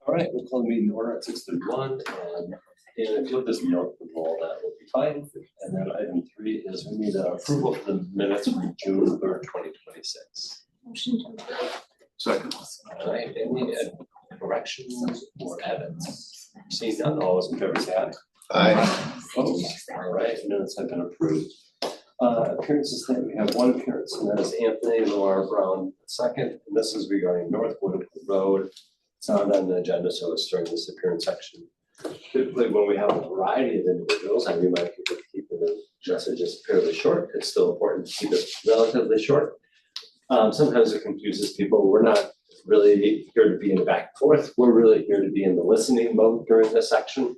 All right, we'll call the meeting to order at 6:31, and if you'll just note the roll, that will be fine. And then item 3 is we need approval for the minutes from June 3rd, 2026. Motion to approve. Second. All right, any corrections or edits? Seeing none, all those in favor say aye. Aye. Opposed? All right, minutes have been approved. Appearances tonight, we have one appearance, and that is Anthony Lamar Brown II, and this is regarding North Wood Road. It's not on the agenda, so it's during this appearance section. Typically, when we have a variety of individuals, I remind people to keep the messages fairly short. It's still important to keep it relatively short. Sometimes it confuses people. We're not really here to be in the back and forth. We're really here to be in the listening mode during this section.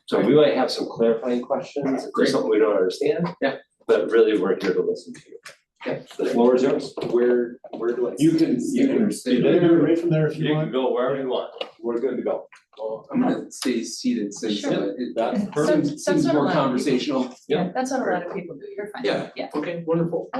So we might have some clarifying questions if there's something we don't understand. Yeah. But really, we're here to listen to you. Okay, the floor is yours. Where do I? You can stay there, right from there if you You want. can go wherever you want. We're good to go. Well, I'm gonna stay seated since Sure. That's Some- perfect. some seems sort of more line. conversational. Yeah. That's what a lot of people do, you're fine. Yeah. Yeah. Okay, wonderful.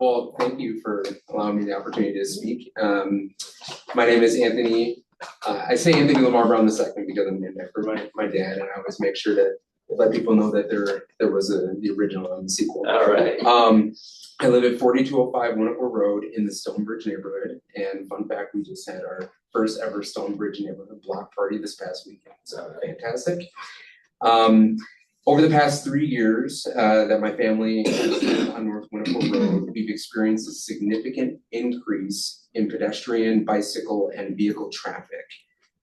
Well, thank you for allowing me the opportunity to speak. My name is Anthony. I say Anthony Lamar Brown II because I'm named after my dad, and I always make sure to let people know that there was the original and the sequel. All right. I live at 4205 Winterport Road in the Stonebridge neighborhood, and fun fact, we just had our first ever Stonebridge neighborhood block party this past weekend. So fantastic. Over the past 3 years that my family has lived on North Winterport Road, we've experienced a significant increase in pedestrian, bicycle, and vehicle traffic.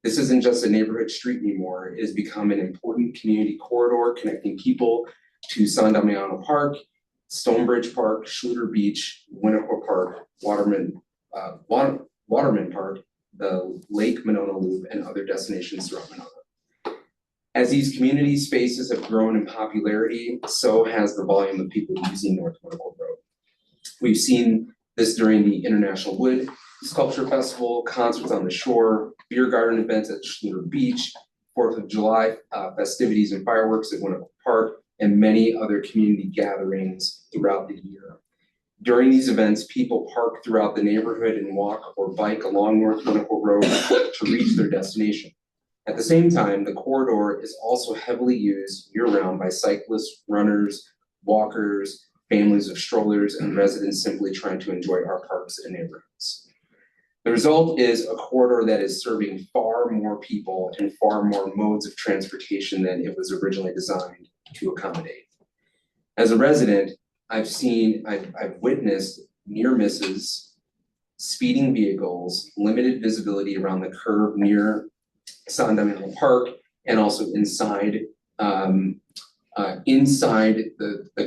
This isn't just a neighborhood street anymore. It has become an important community corridor connecting people to San Damiano Park, Stonebridge Park, Schluter Beach, Winterport Park, Waterman Park, the Lake Monona Loop, and other destinations throughout Monona. As these community spaces have grown in popularity, so has the volume of people using North Winterport Road. We've seen this during the International Wood Sculpture Festival, concerts on the shore, beer garden events at Schluter Beach, 4th of July festivities and fireworks at Winterport Park, and many other community gatherings throughout the year. During these events, people park throughout the neighborhood and walk or bike along North Winterport Road to reach their destination. At the same time, the corridor is also heavily used year-round by cyclists, runners, walkers, families of strollers, and residents simply trying to enjoy our parks and neighborhoods. The result is a corridor that is serving far more people and far more modes of transportation than it was originally designed to accommodate. As a resident, I've witnessed near misses, speeding vehicles, limited visibility around the curve near San Damiano Park, and also inside the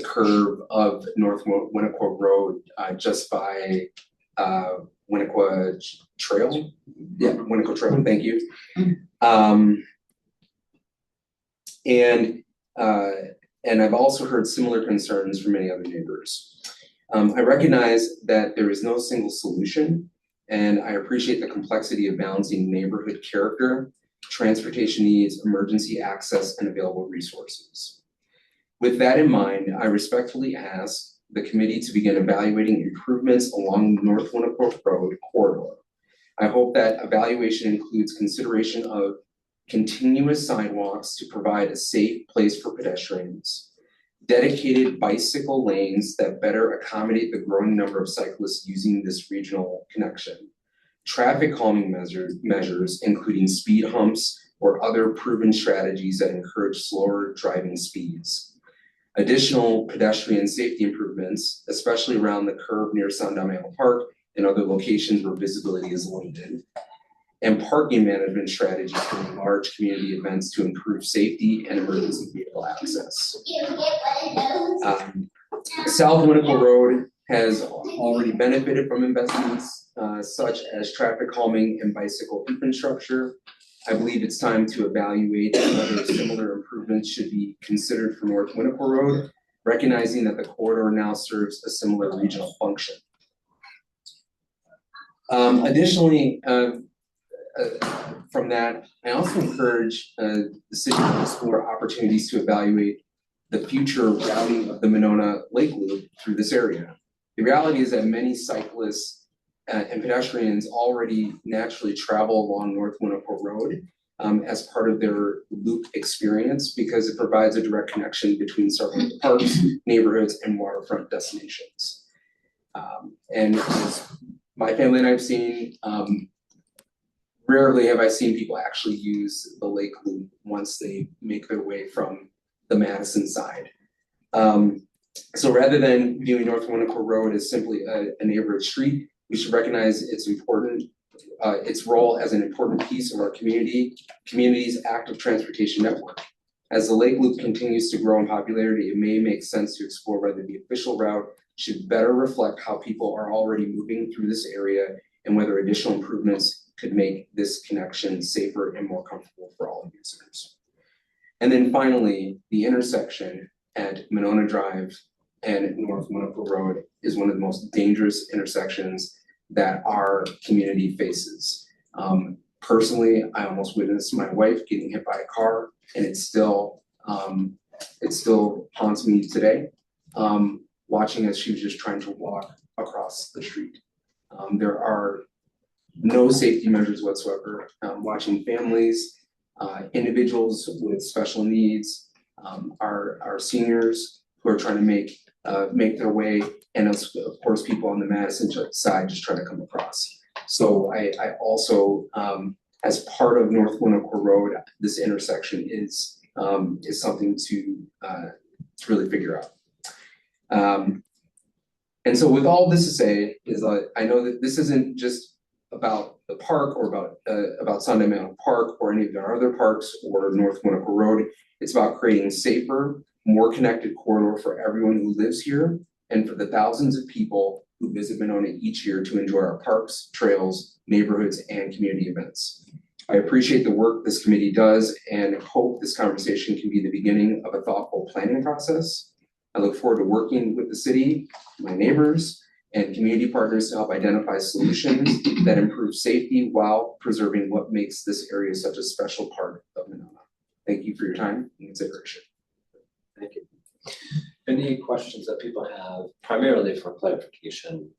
curve of North Winterport Road, just by Winnequa Trail. Yeah, Winnequa Trail, thank you. And I've also heard similar concerns from many other neighbors. I recognize that there is no single solution, and I appreciate the complexity of balancing neighborhood character, transportation needs, emergency access, and available resources. With that in mind, I respectfully ask the committee to begin evaluating improvements along the North Winterport Road corridor. I hope that evaluation includes consideration of continuous sidewalks to provide a safe place for pedestrians, dedicated bicycle lanes that better accommodate the growing number of cyclists using this regional connection, traffic calming measures, including speed humps or other proven strategies that encourage slower driving speeds, additional pedestrian safety improvements, especially around the curve near San Damiano Park and other locations where visibility is limited, and parking management strategies for large community events to improve safety and emergency vehicle access. South Winnequa Road has already benefited from investments such as traffic calming and bicycle infrastructure. I believe it's time to evaluate whether similar improvements should be considered for North Winnequa Road, recognizing that the corridor now serves a similar regional function. Additionally, from that, I also encourage the city to explore opportunities to evaluate the future routing of the Monona Lake Loop through this area. The reality is that many cyclists and pedestrians already naturally travel along North Winnequa Road as part of their loop experience because it provides a direct connection between several parks, neighborhoods, and waterfront destinations. And as my family and I have seen, rarely have I seen people actually use the lake loop once they make their way from the Madison side. So rather than viewing North Winnequa Road as simply a neighborhood street, we should recognize its role as an important piece of our community's active transportation network. As the lake loop continues to grow in popularity, it may make sense to explore whether the official route should better reflect how people are already moving through this area and whether additional improvements could make this connection safer and more comfortable for all users. And then finally, the intersection at Monona Drive and North Winnequa Road is one of the most dangerous intersections that our community faces. Personally, I almost witnessed my wife getting hit by a car, and it still haunts me today, watching as she was just trying to walk across the street. There are no safety measures whatsoever. Watching families, individuals with special needs, our seniors who are trying to make their way, and of course people on the Madison side just trying to come across. So I also, as part of North Winnequa Road, this intersection is something to really figure out. And so with all this to say is I know that this isn't just about the park or about Sunday Mountain Park or any of our other parks or North Winnequa Road. It's about creating a safer, more connected corridor for everyone who lives here and for the thousands of people who visit Monona each year to enjoy our parks, trails, neighborhoods, and community events. I appreciate the work this committee does and hope this conversation can be the beginning of a thoughtful planning process. I look forward to working with the city, my neighbors, and community partners to help identify solutions that improve safety while preserving what makes this area such a special part of Monona. Thank you for your time and consideration. Thank you. Any questions that people have, primarily for clarification?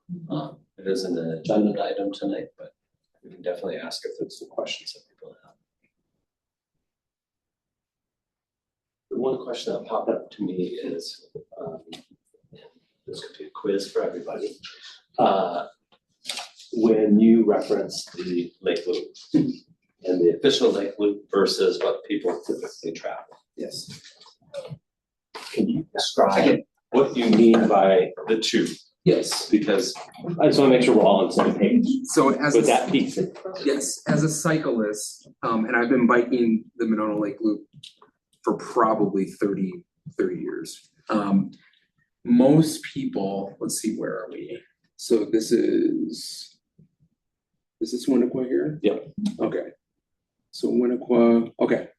It is an agenda item tonight, but we can definitely ask if there's some questions that people have. The one question that popped up to me is, this could be a quiz for everybody. When you referenced the Lake Loop and the official Lake Loop versus what people typically travel, Yes. can you describe what you mean by the two? Yes. Because I just want to make sure we're all on the same page So as with that piece. Yes, as a cyclist, and I've been biking the Monona Lake Loop for probably 30 years. Most people, let's see, where are we? So this is Winnequa here? Yep. Okay. So Winnequa, okay.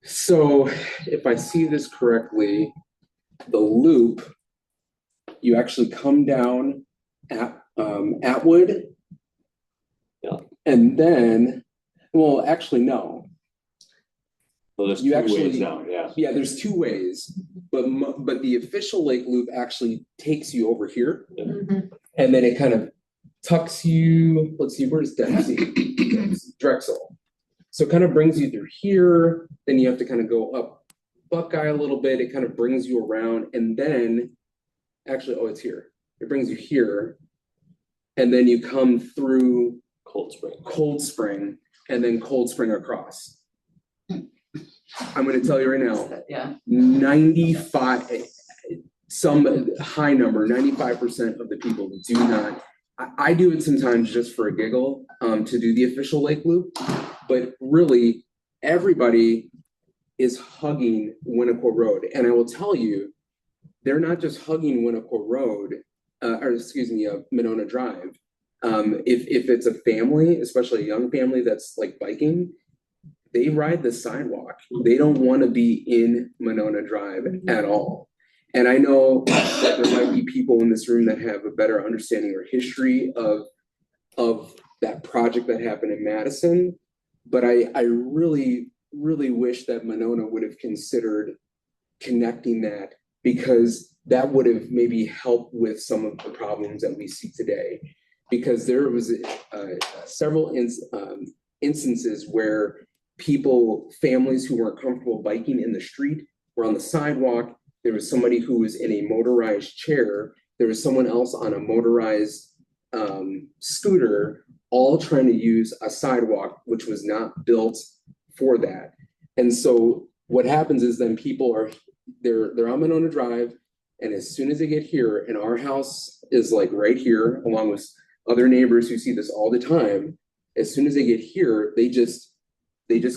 So if I see this correctly, the loop, you actually come down at Atwood. Yeah. And then, well, actually, no. Well, there's You two actually- ways now, yeah. Yeah, there's two ways, but the official Lake Loop actually takes you over here, and then it kind of tucks you. Let's see, where's Dempsey? Drexel. So it kind of brings you through here. Then you have to kind of go up Buckeye a little bit. It kind of brings you around, and then actually, oh, it's here. It brings you here, and then you come through Cold Spring, and then Cold Spring across. I'm going to tell you right now. Yeah. 95, some high number, 95% of the people do not. I do it sometimes just for a giggle to do the official Lake Loop, but really everybody is hugging Winnequa Road. And I will tell you, they're not just hugging Winnequa Road, Monona Drive. If it's a family, especially a young family that's like biking, they ride the sidewalk. They don't want to be in Monona Drive at all. And I know that there might be people in this room that have a better understanding or history of that project that happened in Madison. But I really, really wish that Monona would have considered connecting that because that would have maybe helped with some of the problems that we see today. Because there was several instances where families who weren't comfortable biking in the street were on the sidewalk. There was somebody who was in a motorized chair. There was someone else on a motorized scooter, all trying to use a sidewalk, which was not built for that. And so what happens is then they're on Monona Drive, and as soon as they get here, and our house is like right here, along with other neighbors who see this all the time, as soon as they get here, they just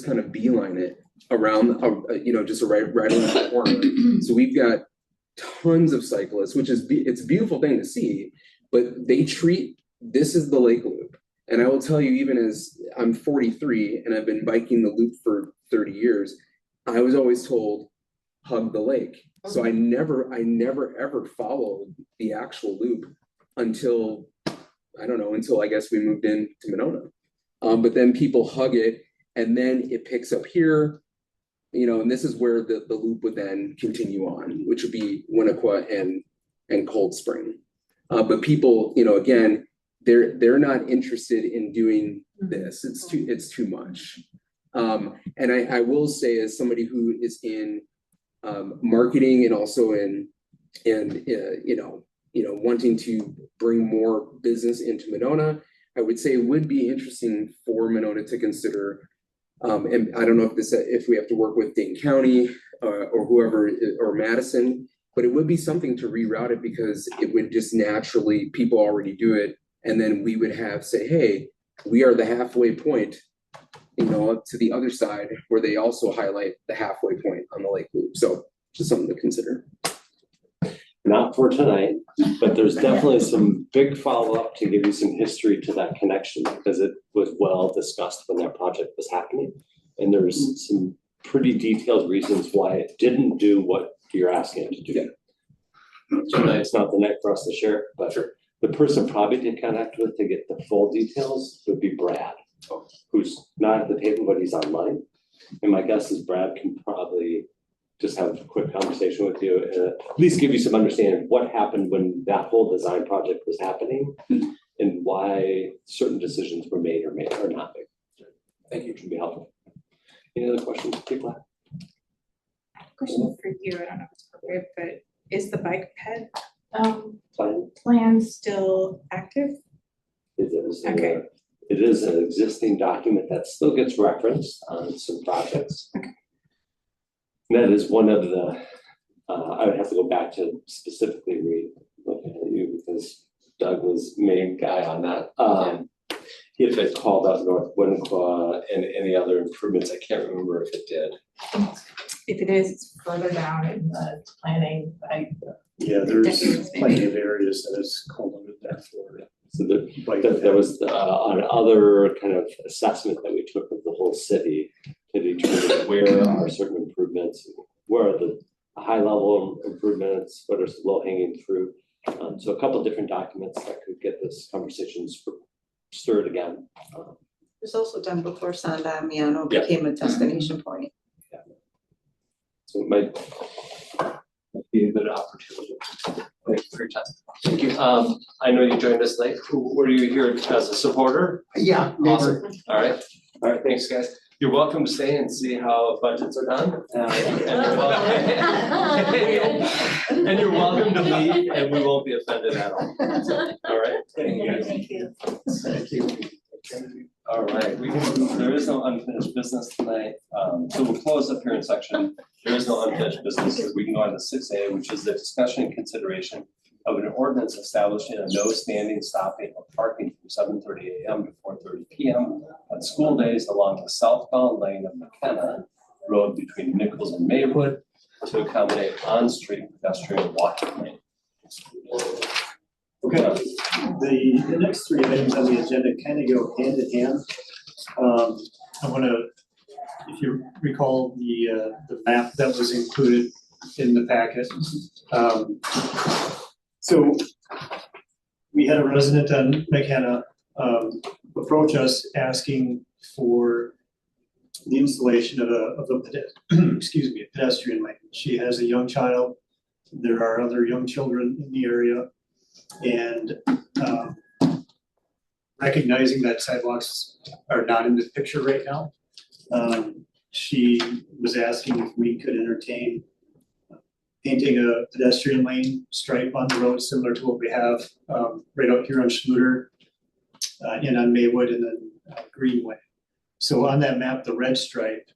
kind of beeline it around, just right around the corner. So we've got tons of cyclists, which is it's a beautiful thing to see, but this is the lake loop. And I will tell you, even as I'm 43 and I've been biking the loop for 30 years, I was always told, hug the lake. So I never ever followed the actual loop until I guess we moved into Monona. But then people hug it, and then it picks up here, and this is where the loop would then continue on, which would be Winnequa and Cold Spring. But people, again, they're not interested in doing this. It's too much. And I will say, as somebody who is in marketing and also in wanting to bring more business into Monona, I would say it would be interesting for Monona to consider. And I don't know if we have to work with Dane County or whoever, or Madison, but it would be something to reroute it, because it would just naturally, people already do it. And then we would say, hey, we are the halfway point, up to the other side, where they also highlight the halfway point on the lake loop. So just something to consider. Not for tonight, but there's definitely some big follow-up to give you some history to that connection, because it was well discussed when that project was happening. And there's some pretty detailed reasons why it didn't do what you're asking it to do. So it's not the night for us to share, but sure. The person probably to connect with to get the full details would be Brad, who's not at the table, but he's online. And my guess is Brad can probably just have a quick conversation with you and at least give you some understanding of what happened when that whole design project was happening and why certain decisions were made or not made. Thank you. It can be helpful. Any other questions, people? Question for you, I don't know if it's appropriate, but is the bike ped Plan? still active? It is. Okay. It is an existing document that still gets referenced on some projects. Okay. And that is one of the, I would have to go back to specifically looking at you, because Doug was main guy on that. If it called out North Winnequa and any other improvements, I can't remember if it did. If it is, it's further down in the planning. Yeah, there's plenty of areas that is called under that for. So there was an other kind of assessment that we took of the whole city to determine where are certain improvements, where are the high level improvements, what are some low hanging fruit. So a couple of different documents that could get this conversation stirred again. It was also done before San Damiano Yeah. became a destination point. Yeah. So it might be a good opportunity. Thank you for your time. Thank you. I know you joined us late. Were you here as a supporter? Yeah. Awesome. All right. Thanks, guys. You're welcome to stay and see how budgets are done. And you're welcome to leave, and we won't be offended at all. All right. Thank you, guys. Thank you. Thank you. All right, there is no unfinished business tonight. So we'll close up here in section. There is no unfinished business. So we can go on to 6A, which is the discussion and consideration of an ordinance establishing a no standing, stopping, or parking from 7:30 a.m. to 4:30 p.m. on school days along the southbound lane of McKenna Road between Nichols and Maywood to accommodate on-street pedestrian walking lane. Okay, the next three items on the agenda kind of go hand in hand. I want to, if you recall the map that was included in the packet. So we had a resident on McKenna approach us asking for the installation of a pedestrian lane. She has a young child There are other young children in the area, and recognizing that sidewalks are not in the picture right now, she was asking if we could entertain painting a pedestrian lane stripe on the road similar to what we have right up here on Schluter, and on Maywood, and then Greenway. So on that map, the red stripe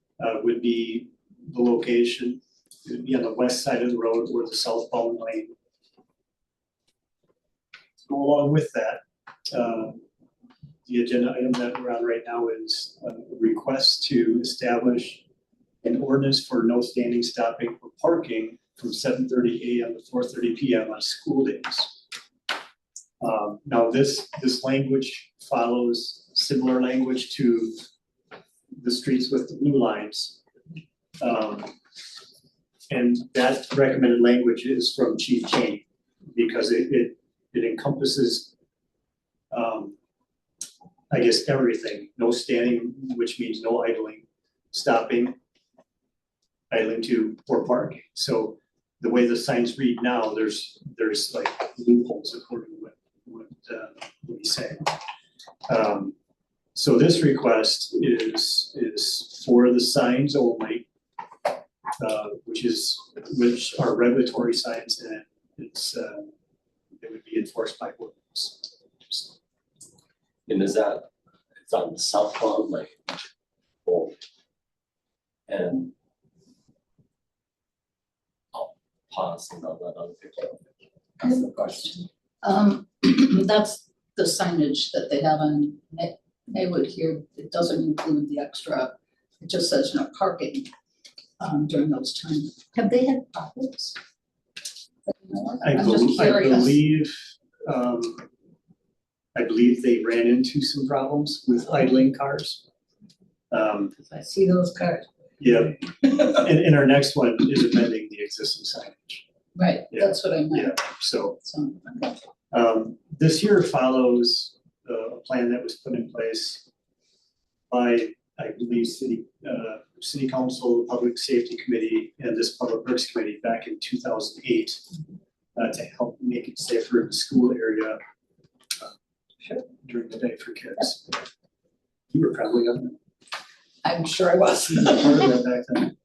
would be the location. It would be on the west side of the road where the southbound lane. Go along with that, the agenda item that we're on right now is a request to establish an ordinance for no standing, stopping, or parking from 7:30 a.m. to 4:30 p.m. on school days. Now, this language follows similar language to the streets with the blue lines. And that recommended language is from Chief Cheney, because it encompasses, I guess, everything. No standing, which means no idling, stopping, idling to, or parking. So the way the signs read now, there's like loopholes according to what he's saying. So this request is for the signs only, which are regulatory signs, and it would be enforced by ordinance. And is that, it's on the southbound lane? Oh. And I'll pause and I'll let other people. I have a question. That's the signage that they have on Maywood here. It doesn't include the extra, it just says no parking during those times. Have they had problems? I'm just curious. I believe they ran into some problems with idling cars. Because I see those cars. Yeah, and our next one is amending the existing signage. Right, Yeah. that's what I meant. Yeah, so So, okay. this here follows a plan that was put in place by, I believe, city council, public safety committee, and this public works committee back in 2008 to help make it safer in the school area during the day for kids. You were probably on that. I'm sure I was. Part of that back then.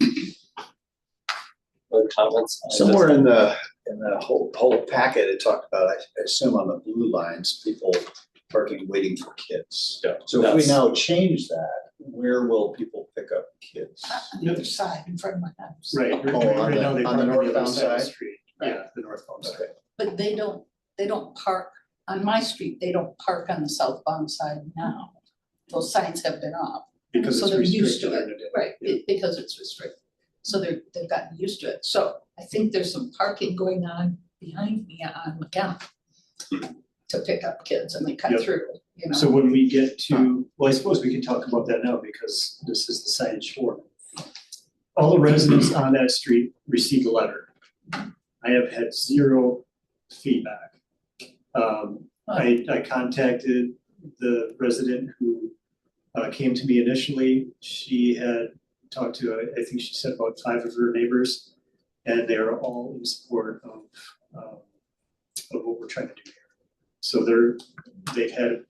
Other comments? on this? Somewhere in the whole packet, it talked about, I assume on the blue lines, people parking, waiting for kids. Yeah, So if we that's- now change that, where will people pick up kids? On the other side, in front of my house. Right, Oh, right now they on park on the the other northbound side of the side? street. Yeah, the northbound side. Okay. But they don't park, on my street, they don't park on the southbound side now. Those signs have been up, Because so it's they're used restricted to during it, the day. right, Yeah. because it's restricted. So they've gotten used to it. So I think there's some parking going on behind me on McKenna to pick up kids, and they cut Yep. through, you know. So when we get to, well, I suppose we can talk about that now because this is the signage form. All the residents on that street received a letter. I have had zero feedback. I contacted the resident who came to me initially. She had talked to, I think she said about 5 of her neighbors, and they're all in support of what we're trying to do here. So they've had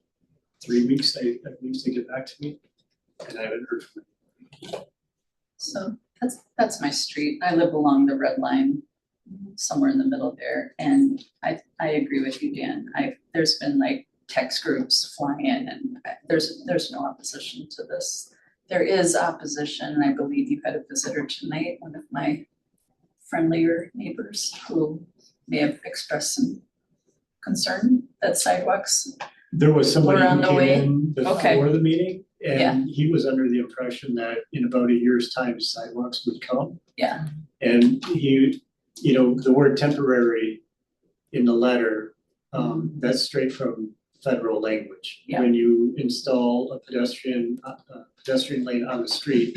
3 weeks, I believe, to get back to me, and I haven't heard from them. So that's my street. I live along the red line, somewhere in the middle there. And I agree with you, Dan. There's been like text groups flying in, and there's no opposition to this. There is opposition, and I believe you had a visitor tonight, one of my friendlier neighbors who may have expressed some concern that sidewalks. There was somebody We're on who the came way. in Okay. before the meeting, Yeah. and he was under the impression that in about a year's time sidewalks would come. Yeah. And he, the word temporary in the letter, that's straight from federal language. Yeah. When you install a pedestrian lane on the street,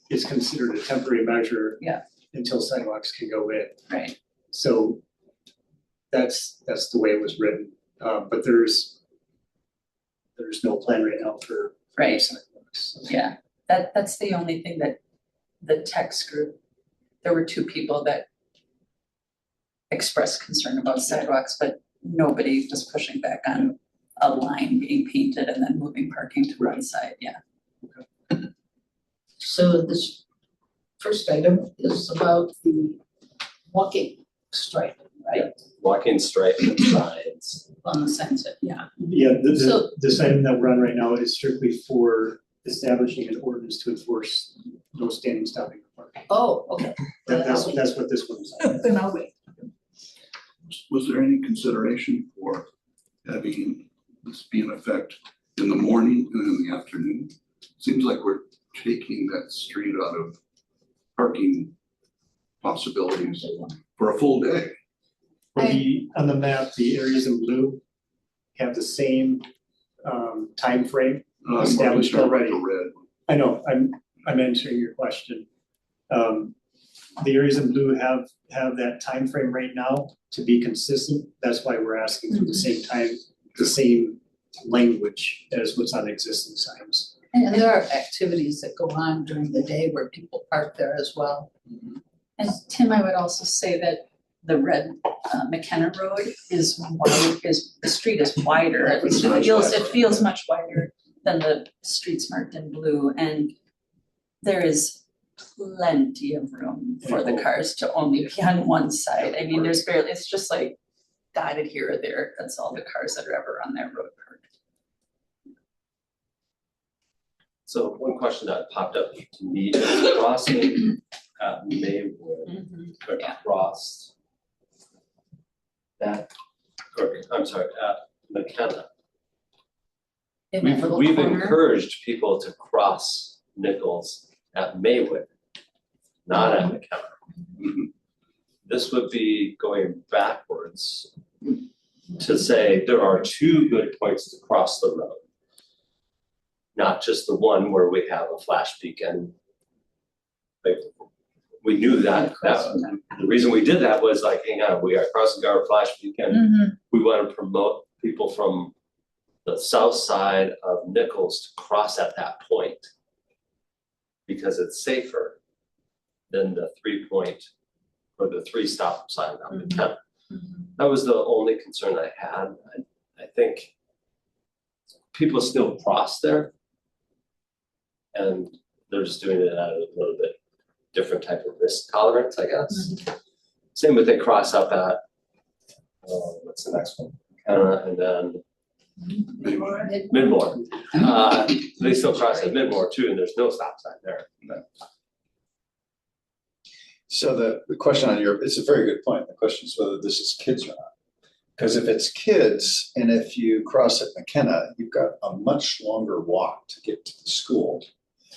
it's considered a temporary measure. Yeah. Until sidewalks can go in. Right. So that's the way it was written, but there's no plan right now for Right. sidewalks. Yeah, that's the only thing that the text group, there were 2 people that expressed concern about sidewalks, but nobody was pushing back on a line being painted and then moving parking to one side, yeah. So this first item is about the walking stripe, right? Walking stripe and signs. On the signs, yeah. Yeah, So- this item that we're on right now is strictly for establishing an ordinance to enforce no standing, stopping, or parking. Oh, okay. That's what this one is on. Then I'll wait. Was there any consideration for having this be in effect in the morning and in the afternoon? Seems like we're taking that street out of parking possibilities for a full day. On the map, the areas in blue have the same time frame. Established I'm already. the red. I know, I'm answering your question. The areas in blue have that time frame right now to be consistent. That's why we're asking for the same time, the same language as what's on existing signs. And there are activities that go on during the day where people park there as well. And Tim, I would also say that the red McKenna Road is wide, the street is wider, at least it feels much wider than the streets marked in blue, and there is plenty of room for the cars to only be on one side. I mean, there's barely, it's just like dotted here or there, that's all the cars that are ever on that road parked. So one question that popped up to me is crossing at Maywood, Yeah. across that, or, I'm sorry, at McKenna. In that little We've corner. encouraged people to cross Nichols at Maywood, not at McKenna. This would be going backwards to say there are two good points to cross the road. Not just the one where we have a flash beacon. Like, we knew that the reason we did that was like, hang on, we are crossing our flash beacon. We want to promote people from the south side of Nichols to cross at that point. Because it's safer than the 3-point or the 3-stop sign on McKenna. That was the only concern I had. I think people still cross there. And they're just doing it at a little bit different type of risk tolerance, I guess. Same with they cross up at, what's the next one? And then Midmore. They still cross at Midmore too, and there's no stop sign there. So the question on your, it's a very good point. The question is whether this is kids or not. Because if it's kids and if you cross at McKenna, you've got a much longer walk to get to the school.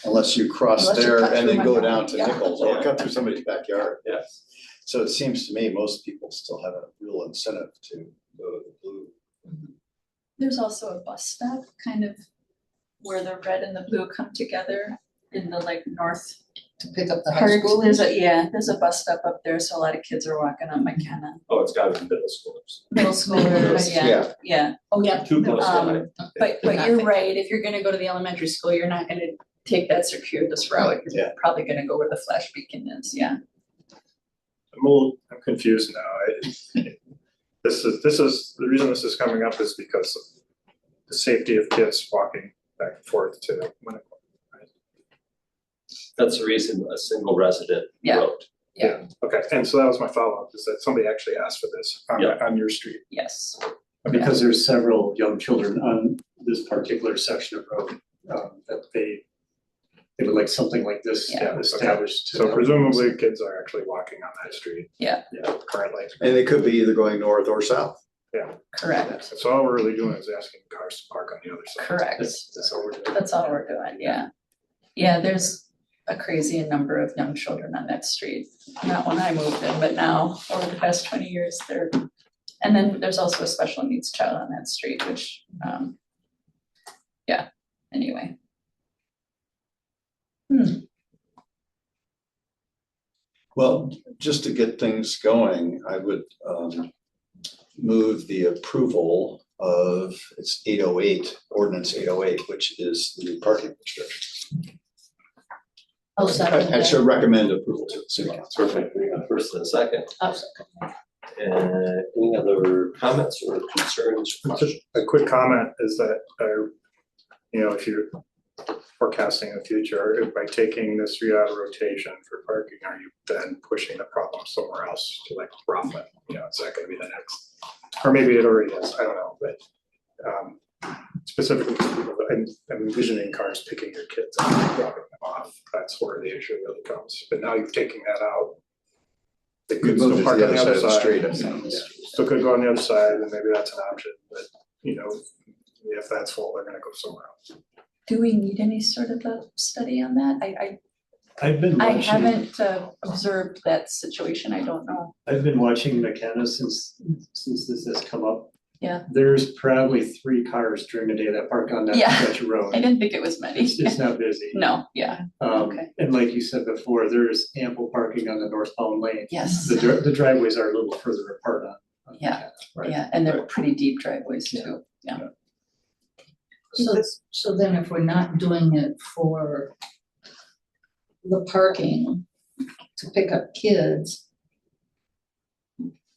Unless you cross Unless you there cut and then through go my down yard, to yeah. Nichols or cut through somebody's backyard. Yes. So it seems to me most people still have a real incentive to go to the blue. There's also a bus stop kind of where the red and the blue come together in the like north To pick up the high part. school. There's a bus stop up there, so a lot of kids are walking on McKenna. Oh, it's gotta be middle schoolers. Middle schoolers, Yeah. yeah. Oh, yeah. Too close to Um, it. But you're right, if you're gonna go to the elementary school, you're not gonna take that circuitous route. You're Yeah. probably gonna go where the flash beacon is, yeah. I'm confused now. This is, the reason this is coming up is because of the safety of kids walking back and forth to Winnequa. That's the reason a single resident Yeah. road. Okay, and so that was my follow-up, is that somebody actually asked for this on your street. Yes. Because there's several young children on this particular section of road, that they would like something like this Yeah. established. to So them. presumably kids are actually walking on that street. Yeah. Currently. And they could be either going north or south. Correct, So all we're really doing is asking cars to park on the other side. correct. That's all we're doing. That's all we're doing, yeah. Yeah, there's a crazy number of young children on that street. Not when I moved in, but now, over the past 20 years, there. And then there's also a special needs child on that street, which, yeah, anyway. Well, just to get things going, I would move the approval of, it's 808, ordinance 808, which is the new parking restriction. I'll second I that. should recommend approval to the city council. Perfect. We got first and a second. I'll second that. Any other comments or concerns? or questions? Just a quick comment is that, if you're forecasting the future, by taking this street out of rotation for parking, are you then pushing the problem somewhere else to like Rockland? Is that gonna be the next? Or maybe it already is, I don't know, but specifically for people, I'm envisioning cars picking your kids up and dropping them off. That's where the issue really comes. But now you're taking that out. They We could moved still it to park the on the other other side of the side. street, I think. Still could go on the other side, and maybe that's an option, but if that's full, they're gonna go somewhere else. Do we need any sort of a study on that? I've been I watching, haven't observed that situation, I don't know. I've been watching McKenna since this has come up. Yeah. There's probably 3 cars during the day that park on that Yeah. stretch of road. I didn't think it was many. It's not busy. No, yeah, okay. And like you said before, there's ample parking on the northbound lane. Yes, The driveways are a little further apart on Yeah. McKenna, right? yeah, and they're pretty deep driveways too, yeah. So then if we're not doing it for the parking to pick up kids,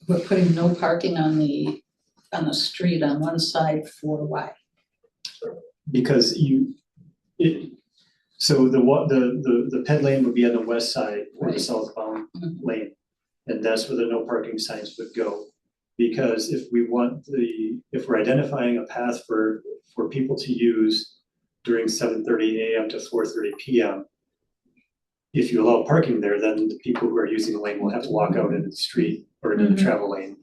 we're putting no parking on the street on one side for why? Because so the ped lane would be on the west side or the Right. southbound Mhm. lane. And that's where the no parking signs would go. Because if we're identifying a path for people to use during 7:30 AM to 4:30 PM, if you allow parking there, then the people who are using the lane will have to walk out into the street or into the Mhm. travel lane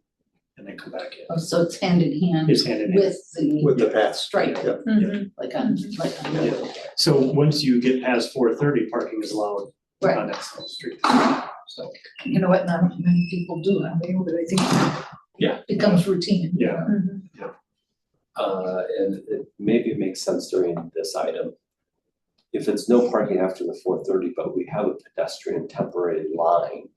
and then come back in. Oh, so it's hand in hand It's hand in hand. with the path. stripe, Yep. Mhm. like on. Yeah. So once you get past 4:30, parking is allowed Right. on that side of the street. So, You know what, not many people do, I mean, but I think. Yeah. Becomes routine. yeah, Mhm. And maybe it makes sense during this item. If it's no parking after the 4:30, but we have a pedestrian temporary line,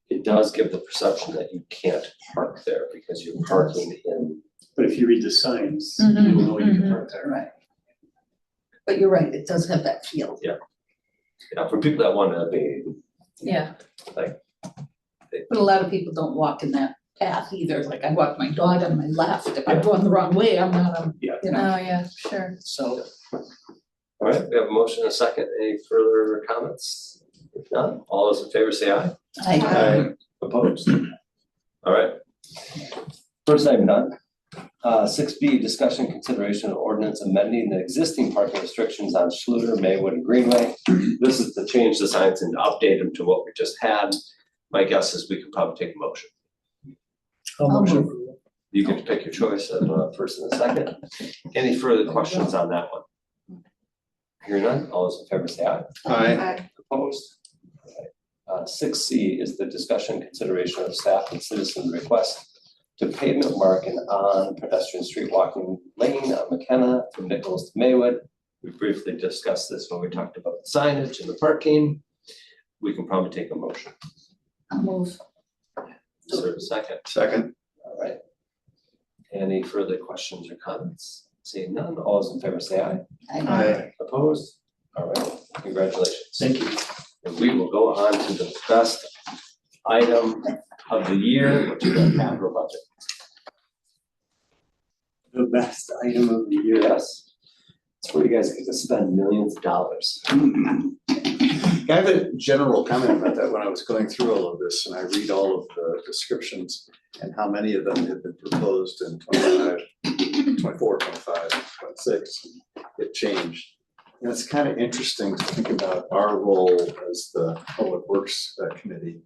it does give the perception that you can't park there because you're parking in. but if you read the signs, Mhm, you will know you can mhm. park there. Right. But you're right, it does have that feel. For people that want to be, Yeah, But a lot of people don't walk in that path either, like I walk my dog on my left, if I'm going the wrong way, I'm not, Yeah. you know, oh, yeah, sure. so. all right, we have a motion and a second. Any further comments? If not, all those in favor say aye. I, Opposed? All right. First item done. 6B, discussion consideration of ordinance amending the existing parking restrictions on Schluter, Maywood, and Greenway. This is to change the signs and update them to what we just had. My guess is we could probably take a motion. I'll move. You get to pick your choice of first and a second. Any further questions on that one? Hearing none, all those in favor say aye. Aye. Opposed? 6C is the discussion consideration of staff and citizen request to pavement marking on pedestrian street walking lane on McKenna from Nichols to Maywood. We briefly discussed this when we talked about the signage and the parking. We can probably take a motion. I'll move. Is there a second? Second. All right. Any further questions or comments? Seeing none, all those in favor say aye. Aye. Opposed? All right, congratulations. Thank you. And we will go on to the best item of the year, which is the capital budget. The best item of the year. Yes. It's where you guys get to spend millions of dollars. I have a general comment about that when I was going through all of this and I read all of the descriptions and how many of them have been proposed in 25, 24, 25, 26. It changed. And it's kind of interesting to think about our role as the Public Works Committee.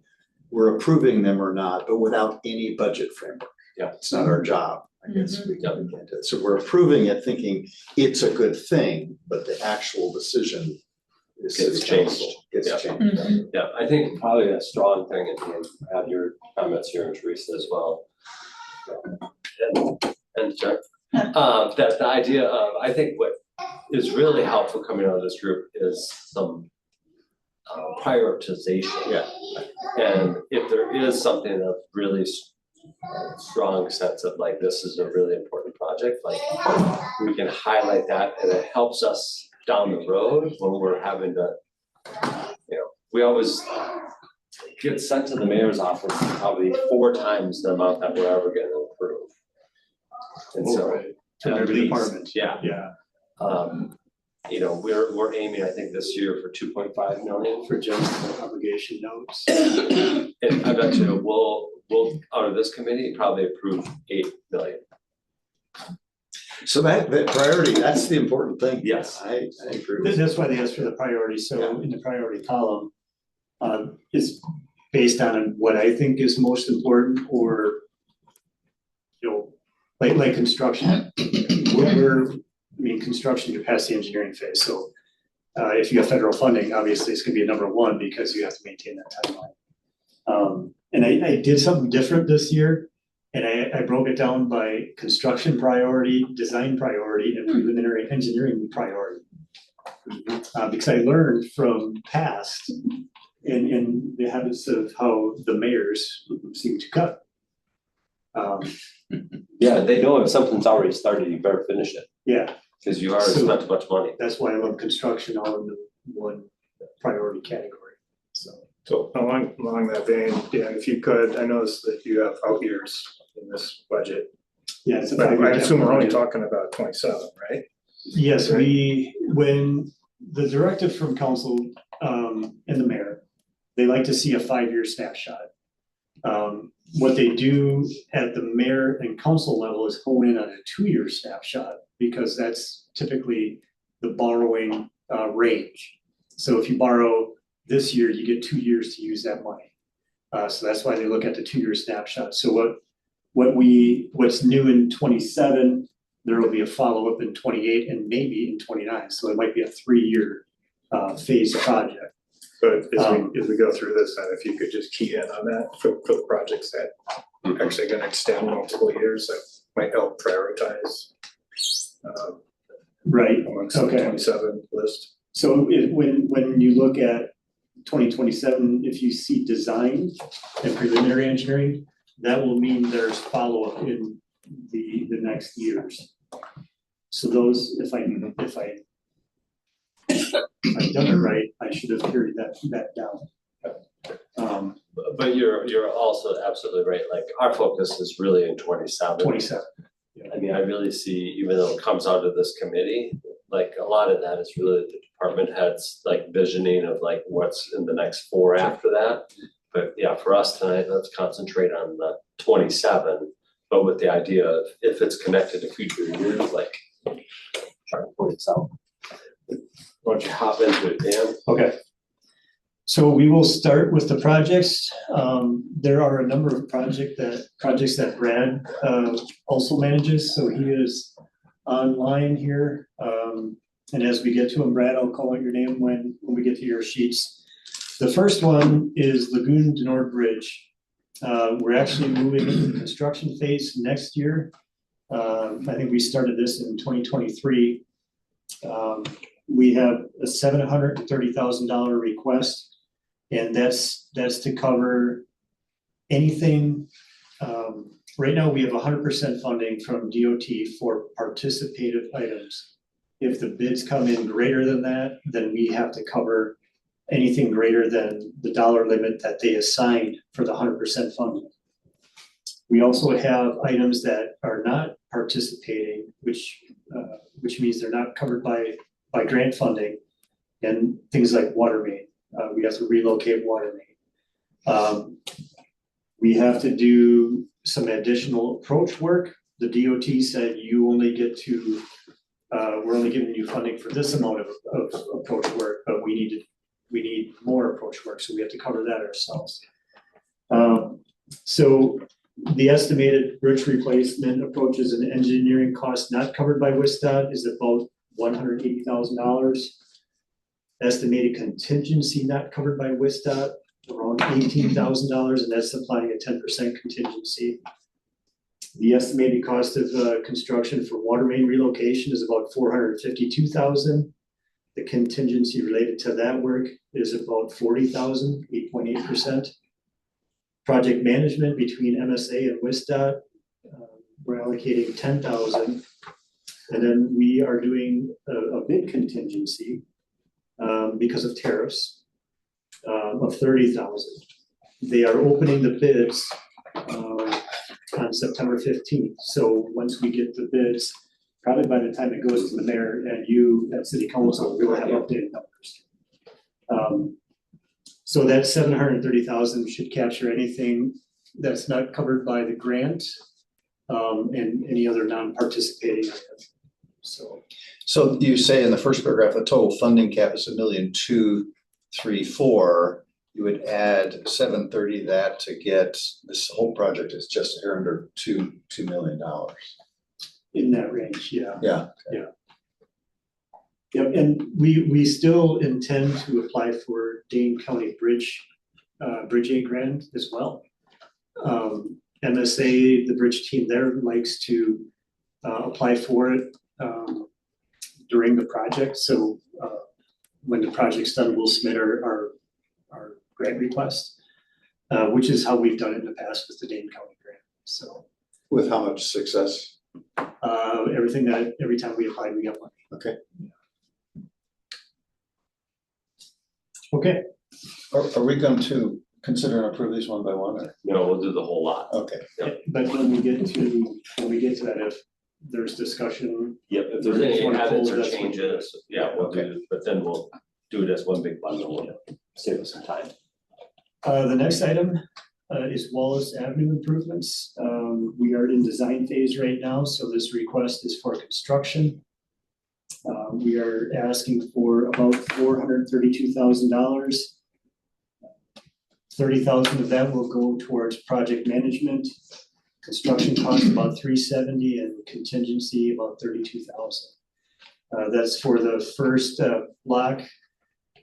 We're approving them or not, but without any budget framework. Yeah. It's not our job, I guess we can't do it. So we're approving it thinking it's a good thing, but the actual decision is Gets city council. changed. Gets Yeah. changed. Yeah, I think probably a strong thing, and have your comments here, and Teresa as well. And Chuck, that the idea of, I think what is really helpful coming out of this group is some prioritization. Yeah. And if there is something of really strong sense of like, this is a really important project, like we can highlight that and it helps us down the road when we're having to, we always gets sent to the mayor's office probably 4 times the amount that we're ever gonna approve. And so. To at every least, department. Yeah, Yeah, you know, we're aiming, I think, this year for 2.5 million. for general obligation notes. And I bet you we'll, out of this committee, probably approve 8 million. So that priority, that's the important thing. Yes. I agree with you. That's why they asked for the priority, so in the priority column, is based on what I think is most important, or, you know, like construction. Construction, you're past the engineering phase, so if you have federal funding, obviously it's gonna be a number one because you have to maintain that timeline. And I did something different this year, and I broke it down by construction priority, design priority, and preliminary engineering priority. Because I learned from past and the habits of how the mayors seem to cut. Yeah, they know if something's already started, you better finish it, Yeah, because you already So- spent much money. that's why I love construction all in the one priority category, so. So along that vein, Dan, if you could, I noticed that you have out years in this budget. Yeah, it's a But five-year I assume we're only capital talking about 27, right? Yes, when the directive from council, and the mayor, they like to see a 5-year snapshot. What they do at the mayor and council level is hone in on a 2-year snapshot, because that's typically the borrowing, range. So if you borrow this year, you get 2 years to use that money. So that's why they look at the 2-year snapshot. So what's new in 27, there will be a follow-up in 28 and maybe in 29, so it might be a 3-year phase project. But as we go through this, then if you could just key in on that for the projects that are actually gonna extend multiple years, that might help prioritize Right, amongst the Okay. 27 list. so when you look at 2027, if you see design and preliminary engineering, that will mean there's follow-up in the next years. So those, if I've done it right, I should have carried that down. But you're also absolutely right, like, our focus is really in 27. 27, I mean, I really see, even though it comes out of this committee, like, a lot of that is really the department heads, like, visioning of like what's in the next 4 after that. But yeah, for us tonight, let's concentrate on the 27, but with the idea of if it's connected to future years, like, try to point it out. Why don't you hop into it, Dan? okay. So we will start with the projects. There are a number of projects that Brad also manages, so he is online here. And as we get to him, Brad, I'll call out your name when we get to your sheets. The first one is Lagoon du Nord Bridge. We're actually moving into the construction phase next year. I think we started this in 2023. We have a $730,000 request, and that's to cover anything. Right now, we have 100% funding from DOT for participative items. If the bids come in greater than that, then we have to cover anything greater than the dollar limit that they assigned for the 100% funding. We also have items that are not participating, which means they're not covered by grant funding, and things like water main. We have to relocate water main. We have to do some additional approach work. The DOT said you only get to, we're only giving you funding for this amount of approach work, but we need more approach work, so we have to cover that ourselves. So the estimated bridge replacement approaches and engineering costs not covered by WISDOT is about $180,000. Estimated contingency not covered by WISDOT, around $18,000, and that's applying a 10% contingency. The estimated cost of construction for water main relocation is about $452,000. The contingency related to that work is about $40,000, 8.8%. Project management between MSA and WISDOT, we're allocating $10,000. And then we are doing a bid contingency because of tariffs of $30,000. They are opening the bids on September 15th. So once we get the bids, probably by the time it goes to the mayor and you at city council, we'll have updated numbers. So that 730,000 should capture anything that's not covered by the grant and any other non-participating. So You say in the first paragraph, the total funding cap is 1,234,000. You would add 730 that to get this whole project is just under $2 million. in that range, yeah. Yeah. Yep, and we still intend to apply for Dane County Bridge aid grant as well. MSA, the bridge team there likes to apply for it during the project. So when the project's done, we'll submit our grant request, which is how we've done it in the past with the Dane County grant. So With how much success? every time we applied, we got money. Okay. Okay, Are we going to consider and approve these one by one or? No, we'll do the whole lot. Okay. but when we get to that, if there's discussion, Yep, if there's any One edits full, or that's what changes, yeah, we'll do, but then we'll do it as one big bundle, we'll save us some time. the next item is Wallace Avenue improvements. We are in design phase right now, so this request is for construction. We are asking for about $432,000. 30,000 of that will go towards project management. Construction cost about $370 and contingency about $32,000. That's for the first block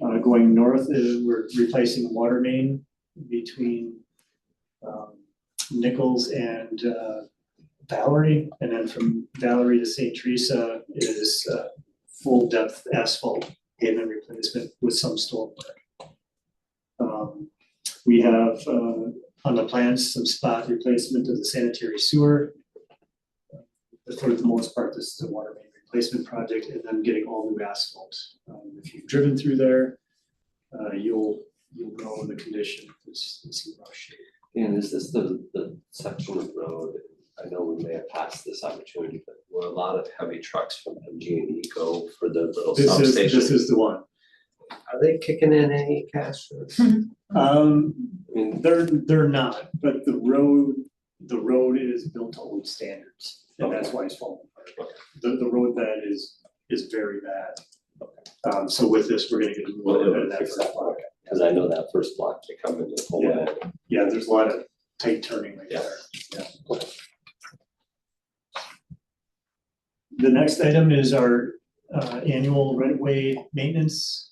going north. We're replacing a water main between Nichols and Valerie, and then from Valerie to St. Teresa is full depth asphalt pavement replacement with some storm work. We have on the plans some spot replacement of the sanitary sewer. But for the most part, this is a water main replacement project, and then getting all new asphalt. If you've driven through there, you'll know the condition. It's in rough shape. And is this the section of road, I know we may have passed this opportunity, but where a lot of heavy trucks from MG&E go for the little This substation? is the one. Are they kicking in any cash for this? I mean, They're not, but the road is built to old standards, and that's why it's falling apart. The road bed is very bad. So with this, we're gonna get a well, little bit it'll of that fix first that block. block, because I know that first block, they come in and pull it in. Yeah, there's a lot of tight turning right Yeah. there. Yeah. The next item is our annual right-of-way maintenance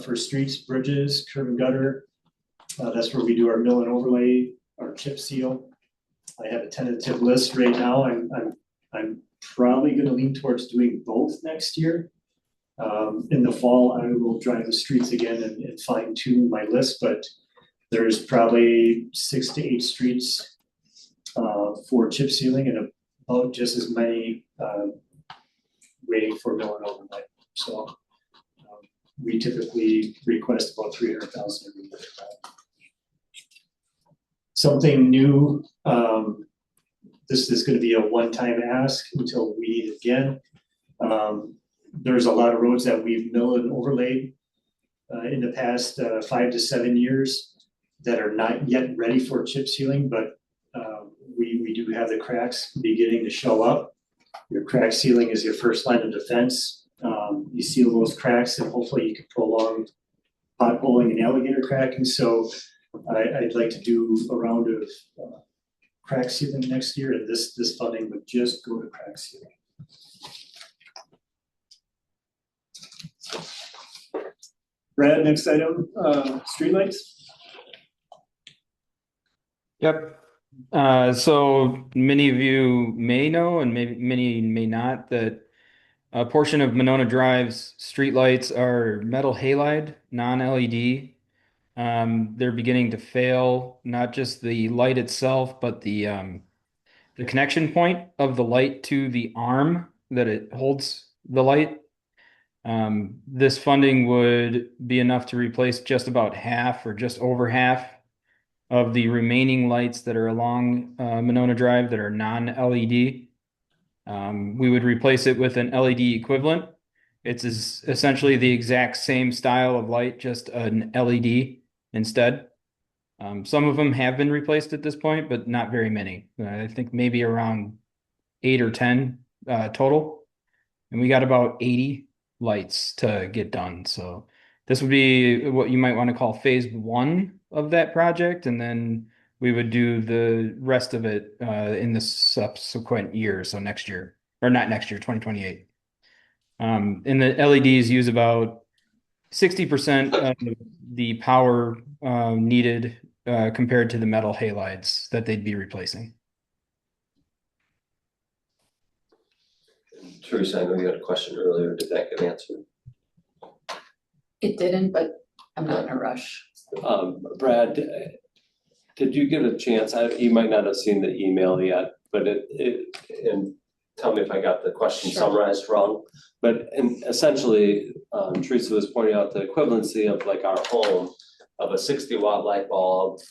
for streets, bridges, curb and gutter. That's where we do our mill and overlay, our chip seal. I have a tentative list right now. I'm probably gonna lean towards doing both next year. In the fall, I will drive the streets again and fine tune my list, but there's probably 6 to 8 streets for chip sealing and about just as many waiting for mill and overlay. So we typically request about 300,000 every year. Something new, this is gonna be a one-time ask until we meet again. There's a lot of roads that we've milled and overlaid in the past 5 to 7 years that are not yet ready for chip sealing, but we do have the cracks beginning to show up. Your crack sealing is your first line of defense. You seal those cracks and hopefully you can prolong potholing and alligator cracking. So I'd like to do a round of crack sealing next year, and this funding would just go to crack sealing. Brad, next item, streetlights. Yep. So many of you may know, and maybe many may not, that a portion of Monona Drive's streetlights are metal halide, non-LED. They're beginning to fail, not just the light itself, but the connection point of the light to the arm that it holds the light. This funding would be enough to replace just about half or just over half of the remaining lights that are along Monona Drive that are non-LED. We would replace it with an LED equivalent. It's essentially the exact same style of light, just an LED instead. Some of them have been replaced at this point, but not very many. I think maybe around 8 or 10 total. And we got about 80 lights to get done. So this would be what you might want to call phase 1 of that project. And then we would do the rest of it in the subsequent year. So next year, or not next year, 2028. And the LEDs use about 60% of the power needed compared to the metal halides that they'd be replacing. Teresa, I know you had a question earlier. Did that get answered? It didn't, but I'm not in a rush. Brad, did you get a chance? You might not have seen the email yet, but and tell me if I got the question Sure. summarized wrong. But essentially, Teresa was pointing out the equivalency of like our home of a 60-watt light bulb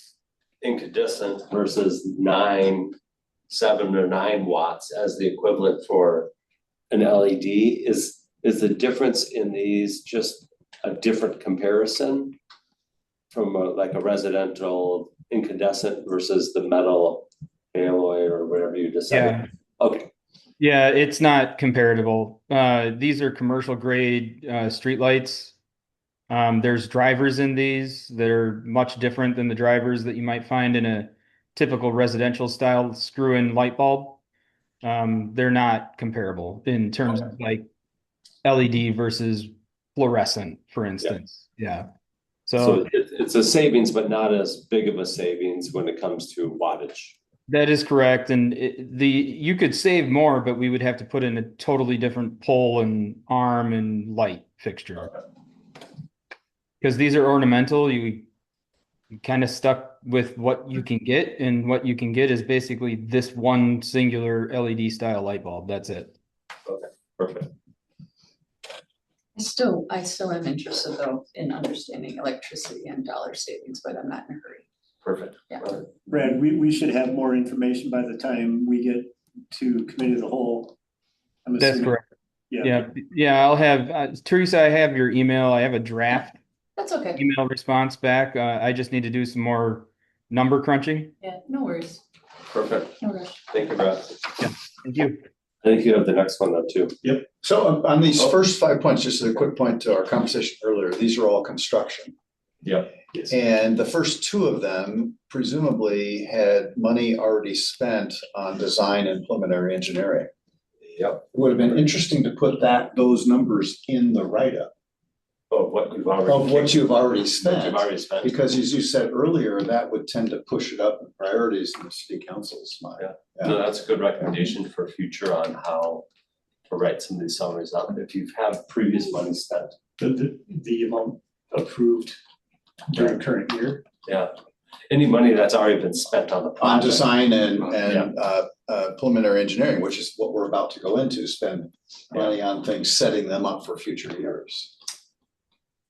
incandescent versus 7 or 9 watts as the equivalent for an LED. Is the difference in these just a different comparison from like a residential incandescent versus the metal alloy or whatever you decided? Yeah. Okay. Yeah, it's not comparable. These are commercial grade streetlights. There's drivers in these that are much different than the drivers that you might find in a typical residential style screw-in light bulb. They're not comparable in terms of like LED versus fluorescent, for instance. Yeah. So it's a savings, but not as big of a savings when it comes to wattage. That is correct. And you could save more, but we would have to put in a totally different pole and arm and light fixture. Because these are ornamental, you kind of stuck with what you can get, and what you can get is basically this one singular LED style light bulb. That's it. Okay, perfect. I still am interested though in understanding electricity and dollar savings, but I'm not in a hurry. Perfect. Yeah. Brad, we should have more information by the time we get to committee of the whole. I'm That's assuming. correct. Yeah. Yeah. I'll have Teresa. I have your email. I have a draft That's okay. email response back. I just need to do some more number crunching. Yeah, no worries. Perfect. No rush. Thank you, Brad. Thank you. I think you have the next one though too. So on these first 5 points, just a quick point to our conversation earlier, these are all construction. Yep. Yes. And the first 2 of them presumably had money already spent on design and preliminary engineering. Yep. It would have been interesting to put those numbers in the write-up Of what you've already. of what you've already What spent. you've already spent. Because as you said earlier, that would tend to push it up in priorities in the city council's mind. Yeah. No, that's a good recommendation for future on how to write some of these summaries up. If you've had previous money spent. The amount approved during current year. Yeah. Any money that's already been spent on the On project. design and preliminary engineering, which is what we're about to go into, spend money on things, setting them up for future years.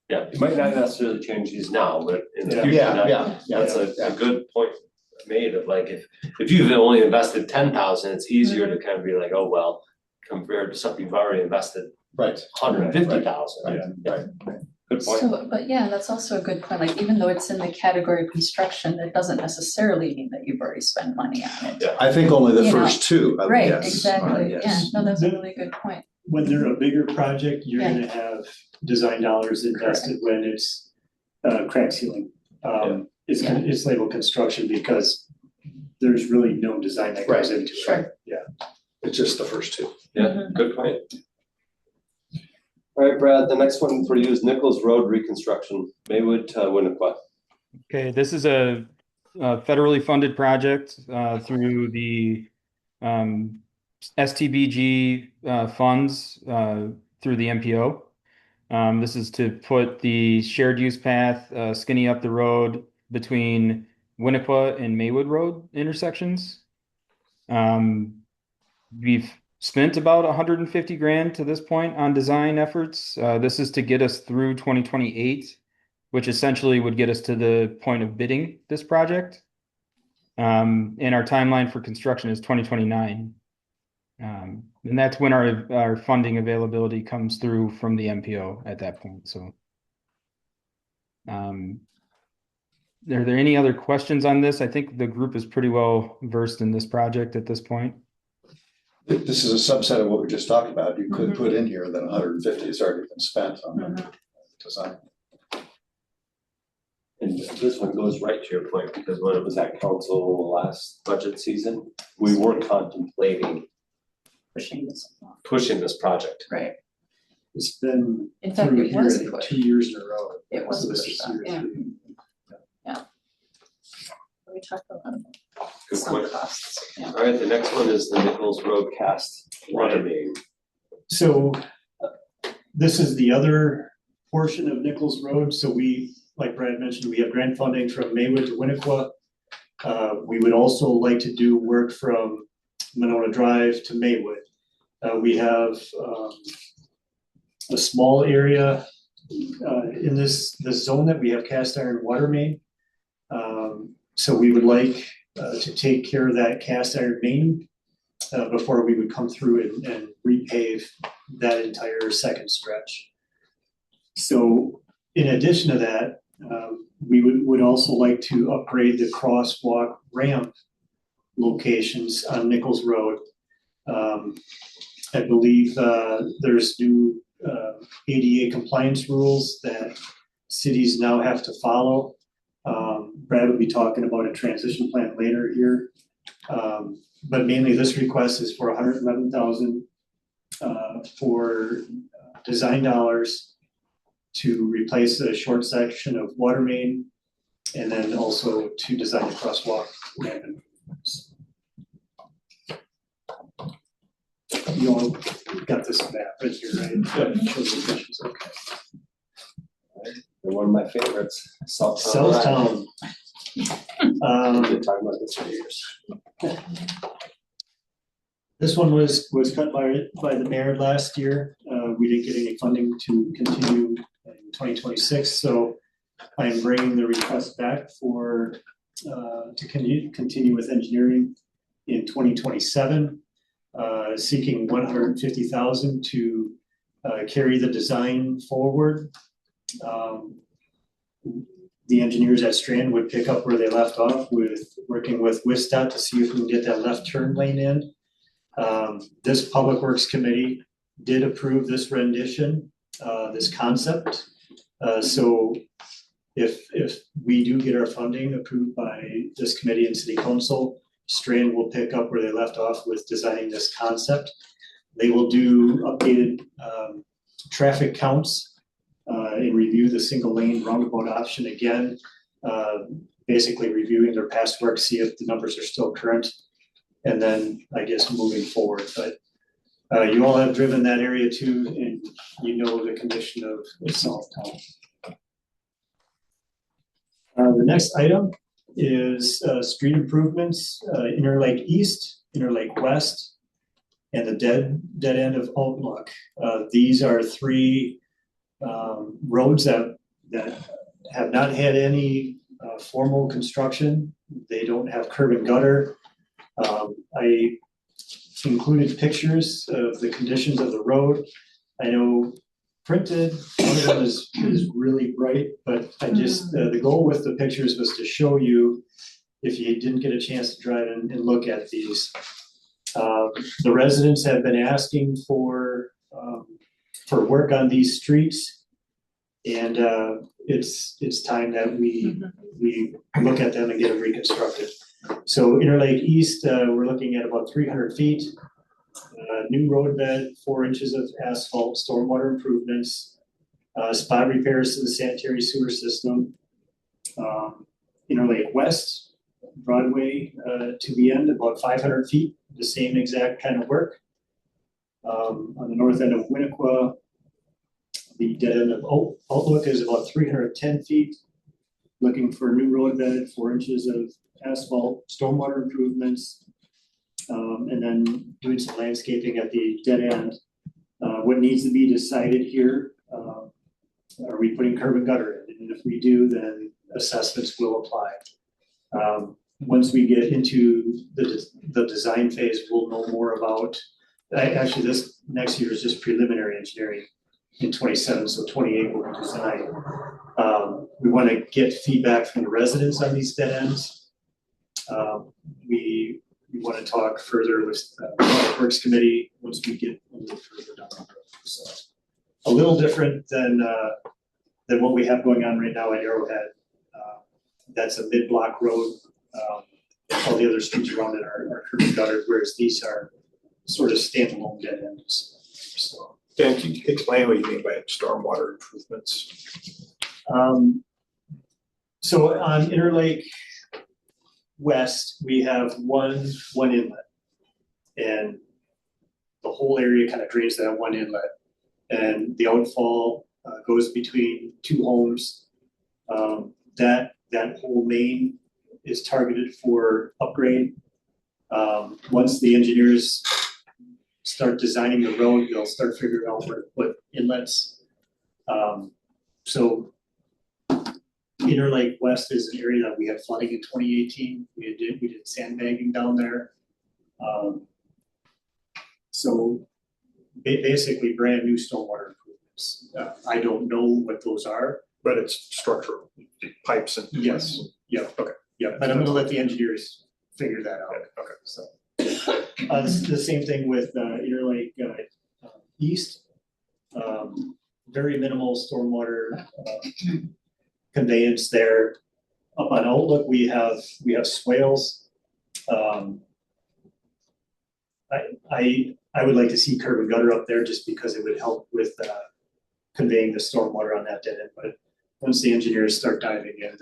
Yeah, you might not necessarily change these now, but in the Yeah. future, Yeah. that's a good point made of like, if you've only invested 10,000, it's easier to kind of be like, oh, well, compared to something you've already invested Right. 150,000. Right. Good point. So, but yeah, that's also a good point. Like even though it's in the category of construction, that doesn't necessarily mean that you've already spent money on it. Yeah. I think only the You know, first 2. Right, yes. exactly. Yes. Yeah, no, that's a really good point. When they're a bigger project, you're Yeah. gonna have design dollars invested when it's crack sealing. It's labeled construction because there's really no design that goes into it. Sure. It's just the first 2. Yeah, good point. All right, Brad, the next one for you is Nichols Road reconstruction, Maywood to Winnequa. Okay, this is a federally funded project through the STBG funds through the MPO. This is to put the shared use path skinny up the road between Winnequa and Maywood Road intersections. We've spent about 150 grand to this point on design efforts. This is to get us through 2028 which essentially would get us to the point of bidding this project. And our timeline for construction is 2029. And that's when our funding availability comes through from the MPO at that point, so. Are there any other questions on this? I think the group is pretty well versed in this project at this point. This is a subset of what we just talked about. You could put in here that 150 has already been spent on the design. And this one goes right to your point, because when it was at council last budget season, we were contemplating pushing this project. Right. It's been In fact, through it here, I was think, pushed. 2 years in a row. It was So this pushed is up, year yeah. 3. We talked a lot about Good some point. costs, yeah. All right, the next one is the Nichols Road cast water main. So this is the other portion of Nichols Road. So we, like Brad mentioned, we have grant funding from Maywood to Winnequa. We would also like to do work from Monona Drive to Maywood. We have a small area in this zone that we have cast iron water main. So we would like to take care of that cast iron main before we would come through and repave that entire second stretch. So in addition to that, we would also like to upgrade the crosswalk ramp locations on Nichols Road. I believe there's new ADA compliance rules that cities now have to follow. Brad will be talking about a transition plan later here. But mainly this request is for $111,000 for design dollars to replace a short section of water main, and then also to design a crosswalk ramp improvements. You all got this map right here, right? Yeah. Shows the pictures, okay. And one of my favorites, Southtown. Southtown. We've been talking about this for years. This one was cut by the mayor last year. We didn't get any funding to continue in 2026, so I'm bringing the request back for to continue with engineering in 2027, seeking $150,000 to carry the design forward. The engineers at Strand would pick up where they left off with working with WISDOT to see if we can get that left turn lane in. This Public Works Committee did approve this rendition, this concept. So if we do get our funding approved by this committee and city council, Strand will pick up where they left off with designing this concept. They will do updated traffic counts and review the single lane roundabout option again. Basically reviewing their past work, see if the numbers are still current, and then I guess moving forward. But you all have driven that area too, and you know the condition of Southtown. The next item is street improvements, Interlake East, Interlake West, and the dead end of Outlook. These are three roads that have not had any formal construction. They don't have curb and gutter. I included pictures of the conditions of the road. I know printed, one of them is really bright, but I just, the goal with the pictures was to show you, if you didn't get a chance to drive and look at these. The residents have been asking for work on these streets. And it's time that we look at them and get them reconstructed. So Interlake East, we're looking at about 300 feet, new road bed, 4 inches of asphalt, stormwater improvements, spot repairs to the sanitary sewer system. Interlake West, Broadway to the end, about 500 feet, the same exact kind of work. On the north end of Winnequa, the dead end of Outlook is about 310 feet. Looking for a new road bed, 4 inches of asphalt, stormwater improvements, and then doing some landscaping at the dead end. What needs to be decided here, are we putting curb and gutter in? And if we do, then assessments will apply. Once we get into the design phase, we'll know more about, actually, this next year is just preliminary engineering in 27, so 28 will be design. We want to get feedback from the residents on these dead ends. We want to talk further with the Public Works Committee once we get a little further down the road. So a little different than what we have going on right now at Arrowhead. That's a mid-block road. All the other streets around it are curb and gutter, whereas these are sort of standalone dead ends. So. Dan, can you explain what you mean by stormwater improvements? So on Interlake West, we have one inlet. And the whole area kind of drains that one inlet. And the outfall goes between two homes. That whole main is targeted for upgrade. Once the engineers start designing the road, they'll start figuring out where to put inlets. So Interlake West is an area that we had flooding in 2018. We did sandbagging down there. So basically brand new stormwater improvements. I don't know what those are. But it's structural, pipes and. Yes, yeah, okay, yeah, but I'm gonna let the engineers figure that out. Okay. So, this is the same thing with Interlake East. Very minimal stormwater conveyance there. Up on Outlook, we have swales. I would like to see curb and gutter up there just because it would help with conveying the stormwater on that dead end, but once the engineers start diving in,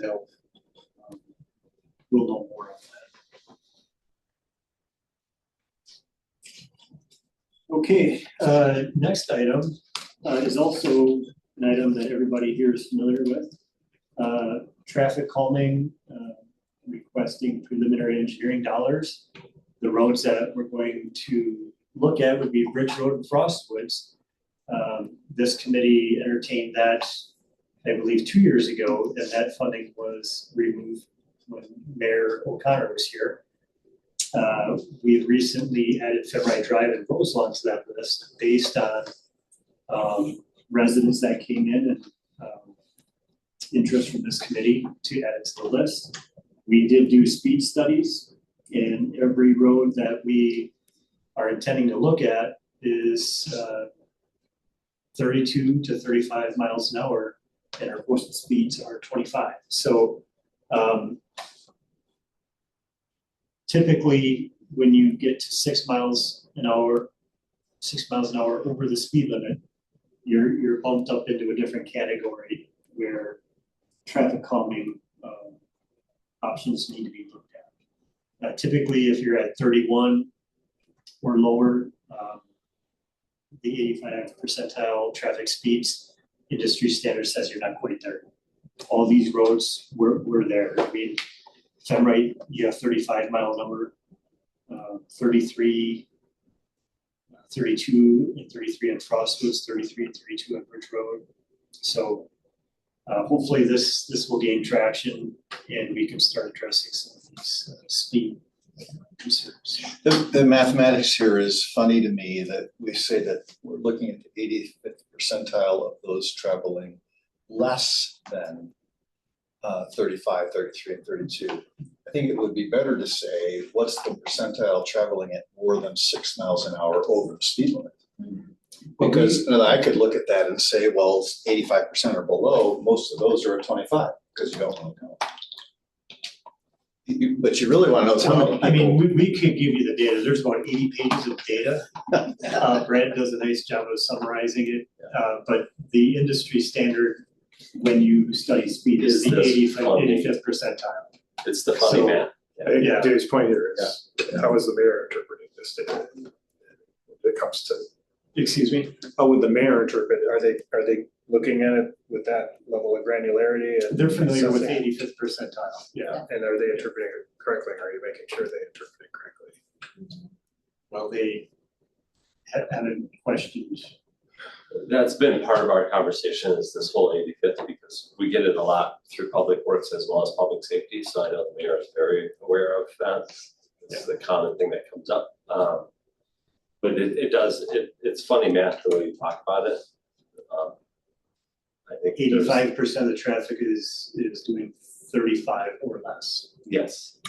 we'll know more on that. Okay, next item is also an item that everybody here is familiar with. Traffic calming, requesting preliminary engineering dollars. The roads that we're going to look at would be Bridge Road and Frostwoods. This committee entertained that, I believe, 2 years ago, and that funding was removed when Mayor O'Connor was here. We have recently added Fenright Drive and Roselawn to that list based on residents that came in and interest from this committee to add it to the list. We did do speed studies, and every road that we are intending to look at is 32 to 35 miles an hour, and our coastal speeds are 25. So typically, when you get to 6 miles an hour over the speed limit, you're bumped up into a different category where traffic calming options need to be looked at. Typically, if you're at 31 or lower, the 85 percentile traffic speeds, industry standard says you're not quite there. All these roads were there. I mean, Fenright, you have 35 mile number, 33, 32 and 33 on Frostwoods, 33 and 32 on Bridge Road. So hopefully this will gain traction and we can start addressing some of these speed concerns. The mathematics here is funny to me that we say that we're looking at the 85th percentile of those traveling less than 35, 33, and 32. I think it would be better to say, what's the percentile traveling at more than 6 miles an hour over the speed limit? Because I could look at that and say, well, 85% or below, most of those are at 25, because you don't want to know. But you really want to know how many people. I mean, we could give you the data. There's about 80 pages of data. Brad does a nice job of summarizing it. But the industry standard, when you study speed, is the 85th percentile. It's the funny math. Yeah, Dave's point here is, how is the mayor interpreting this data? When it comes to. Excuse me? How would the mayor interpret it? Are they looking at it with that level of granularity? And they're familiar with 85th percentile. Yeah, and are they interpreting it correctly? Are you making sure they interpret it correctly? Well, they haven't questioned That's been part of our conversation is this whole 85th because we get it a lot through public works as well as public safety. So I know the mayor is very aware of that. This is a common thing that comes up. But it's funny math the way you talk about it. I think there's- 85% of the traffic is doing 35 or less. Yes.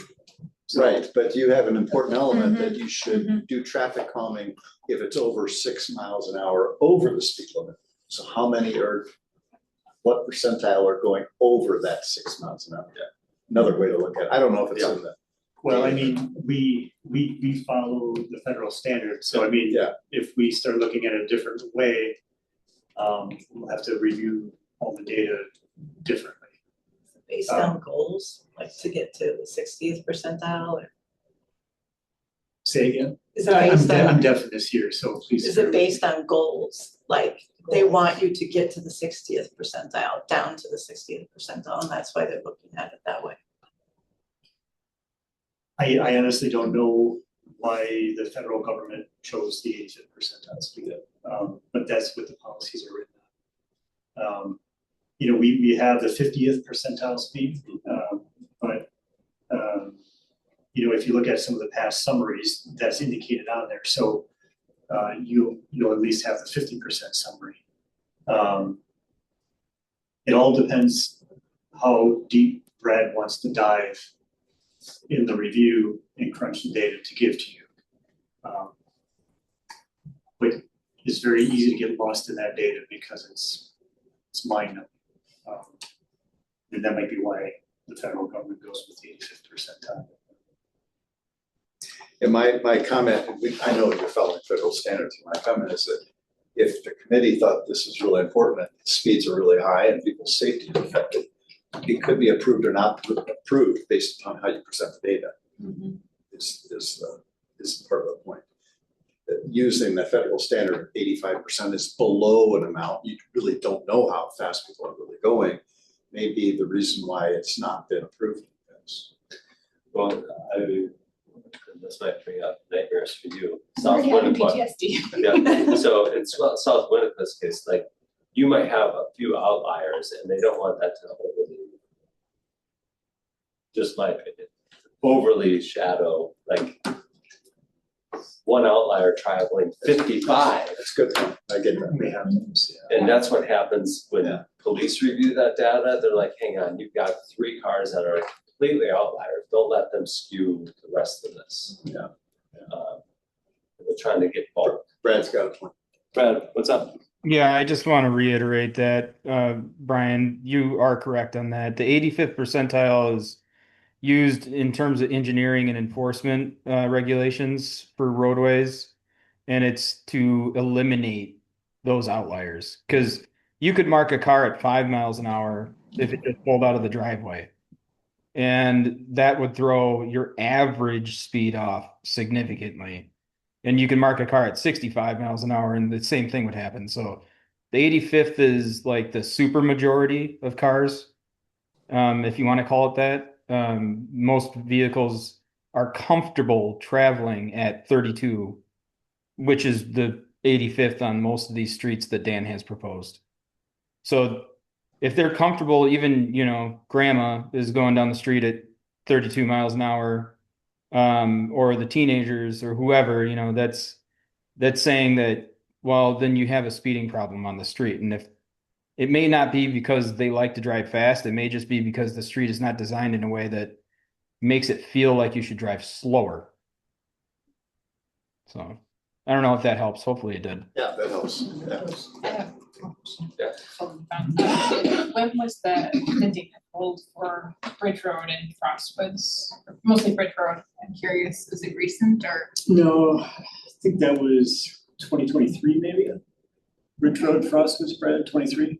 So- Right, but you have an important element that you should do traffic calming if it's over 6 miles an hour over the speed limit. So how many what percentile are going over that 6 miles an hour? Yeah. Another way to look at it. I don't know if it's in the. Well, I mean, we follow the federal standards, so I mean, Yeah. if we start looking at it a different way, we'll have to review all the data differently. Based on goals, like to get to the 60th percentile, or Say again? is it based I'm on, deaf in this year, so please. is it based on goals? Like, they want you to get to the 60th percentile, down to the 60th percentile, and that's why they're looking at it that way. I honestly don't know why the federal government chose the 85th percentile speed. But that's what the policies are written on. You know, we have the 50th percentile speed, but you know, if you look at some of the past summaries, that's indicated on there. So you'll at least have the 50% summary. It all depends how deep Brad wants to dive in the review and crunch the data to give to you. But it's very easy to get lost in that data because it's mind-numbing. And that might be why the federal government goes with the 85th percentile. And my comment, I know you're following federal standards, my comment is that if the committee thought this is really important, and the speeds are really high and people's safety is affected, it could be approved or not approved based upon how you present the data. Is part of the point. That using the federal standard, 85% is below an amount, you really don't know how fast people are really going, may be the reason why it's not been approved. Well, this might bring up nightmares for you. I'm South already having Winnebago. PTSD. Yeah, so in South Winnebago's case, like, you might have a few outliers and they don't want that to overly, just my opinion, overly shadow, like one outlier traveling 55. That's good, I get that. We have those, yeah. And that's what happens when Yeah. police review that data. They're like, hang on, you've got 3 cars that are completely outliers. Don't let them skew the rest of this. Yeah. We're trying to get bulk. Brad's got a point. Brad, what's up? Yeah, I just want to reiterate that, Brian, you are correct on that. The 85th percentile is used in terms of engineering and enforcement regulations for roadways, and it's to eliminate those outliers. Because you could mark a car at 5 miles an hour if it just pulled out of the driveway, and that would throw your average speed off significantly. And you can mark a car at 65 miles an hour and the same thing would happen. So the 85th is like the super majority of cars, if you want to call it that. Most vehicles are comfortable traveling at 32, which is the 85th on most of these streets that Dan has proposed. So if they're comfortable, even, you know, grandma is going down the street at 32 miles an hour, or the teenagers or whoever, you know, that's saying that, well, then you have a speeding problem on the street. And if it may not be because they like to drive fast, it may just be because the street is not designed in a way that makes it feel like you should drive slower. So I don't know if that helps. Hopefully it did. Yeah, that helps. I have one question. Yeah. When was the date pulled for Bridge Road and Frostwoods? Mostly Bridge Road. I'm curious, is it recent or? No, I think that was 2023 maybe. Ridge Road, Frostwoods, Brad, 23.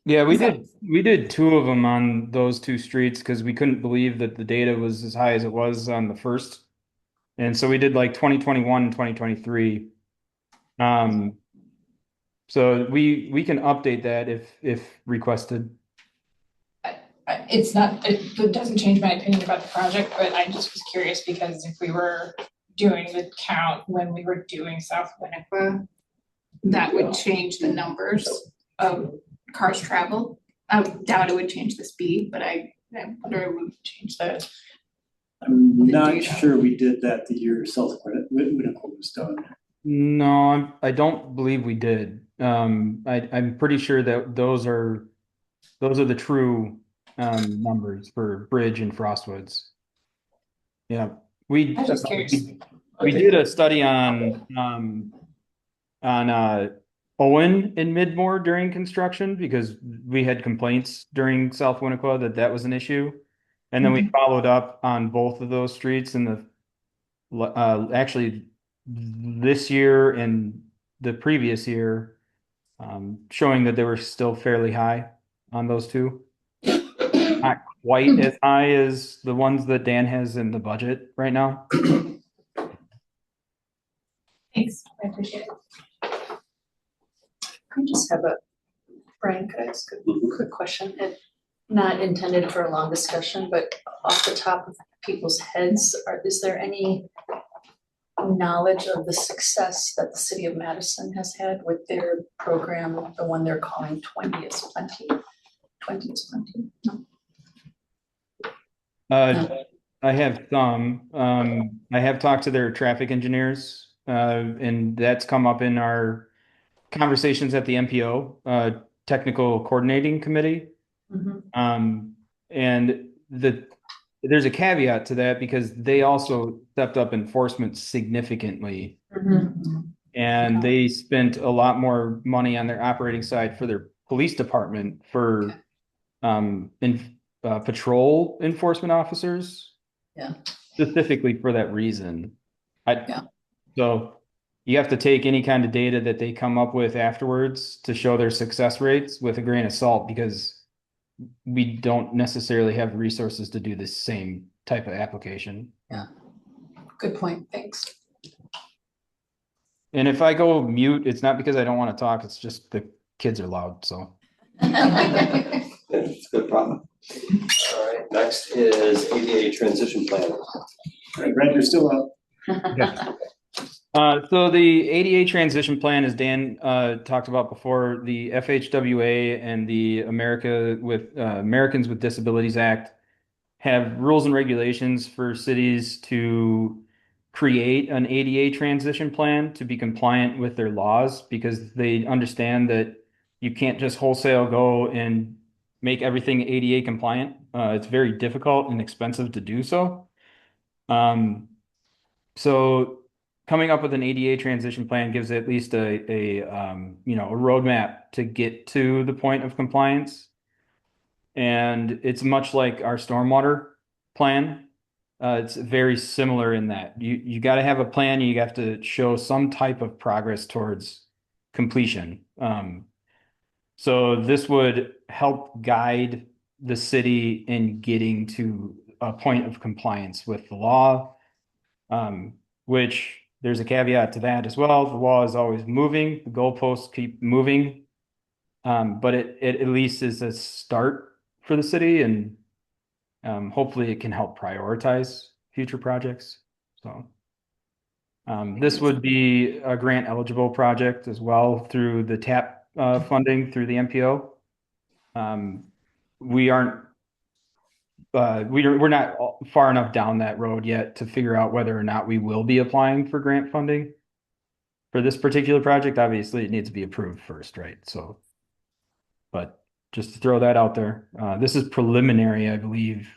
Yeah, we did 2 of them on those 2 streets because we couldn't believe that the data was as high as it was on the first. And so we did like 2021 and 2023. So we can update that if requested. It's not, it doesn't change my opinion about the project, but I just was curious because if we were doing the count when we were doing South Winnequa, that would change the numbers of cars travel. I doubt it would change the speed, but I wonder it would change the, I'm The not data. sure we did that the year South Winnequa was done. No, I don't believe we did. I'm pretty sure that those are the true numbers for Bridge and Frostwoods. Yeah, I was just curious. we did a study on Owen in Midmore during construction because we had complaints during South Winnequa that was an issue. And then we followed up on both of those streets in the actually this year and the previous year, showing that they were still fairly high on those two. Not quite as high as the ones that Dan has in the budget right now. Thanks, I appreciate it. I just have Brian, could I ask a quick question? And not intended for a long discussion, but off the top of people's heads, is there any knowledge of the success that the city of Madison has had with their program, the one they're calling 20 is Plenty? 20 is Plenty? No. I have some. I have talked to their traffic engineers, and that's come up in our conversations at the MPO, Technical Coordinating Committee. And there's a caveat to that because they also stepped up enforcement significantly. And they spent a lot more money on their operating side for their police department for patrol enforcement officers. Yeah. Specifically for that reason. Yeah. So you have to take any kind of data that they come up with afterwards to show their success rates with a grain of salt because we don't necessarily have resources to do the same type of application. Yeah. Good point. Thanks. And if I go mute, it's not because I don't want to talk, it's just the kids are loud, so. It's a good problem. All right, next is ADA transition plan. Brad, you're still up. So the ADA transition plan, as Dan talked about before, the FHWA and the Americans with Disabilities Act have rules and regulations for cities to create an ADA transition plan to be compliant with their laws because they understand that you can't just wholesale go and make everything ADA compliant. It's very difficult and expensive to do so. So coming up with an ADA transition plan gives at least a roadmap to get to the point of compliance. And it's much like our stormwater plan. It's very similar in that you got to have a plan. You have to show some type of progress towards completion. So this would help guide the city in getting to a point of compliance with the law, which there's a caveat to that as well. The law is always moving. The goalposts keep moving. But it at least is a start for the city, and hopefully it can help prioritize future projects. So this would be a grant eligible project as well through the TAP funding through the MPO. We're not far enough down that road yet to figure out whether or not we will be applying for grant funding for this particular project. Obviously, it needs to be approved first, right? So, but just to throw that out there, this is preliminary, I believe,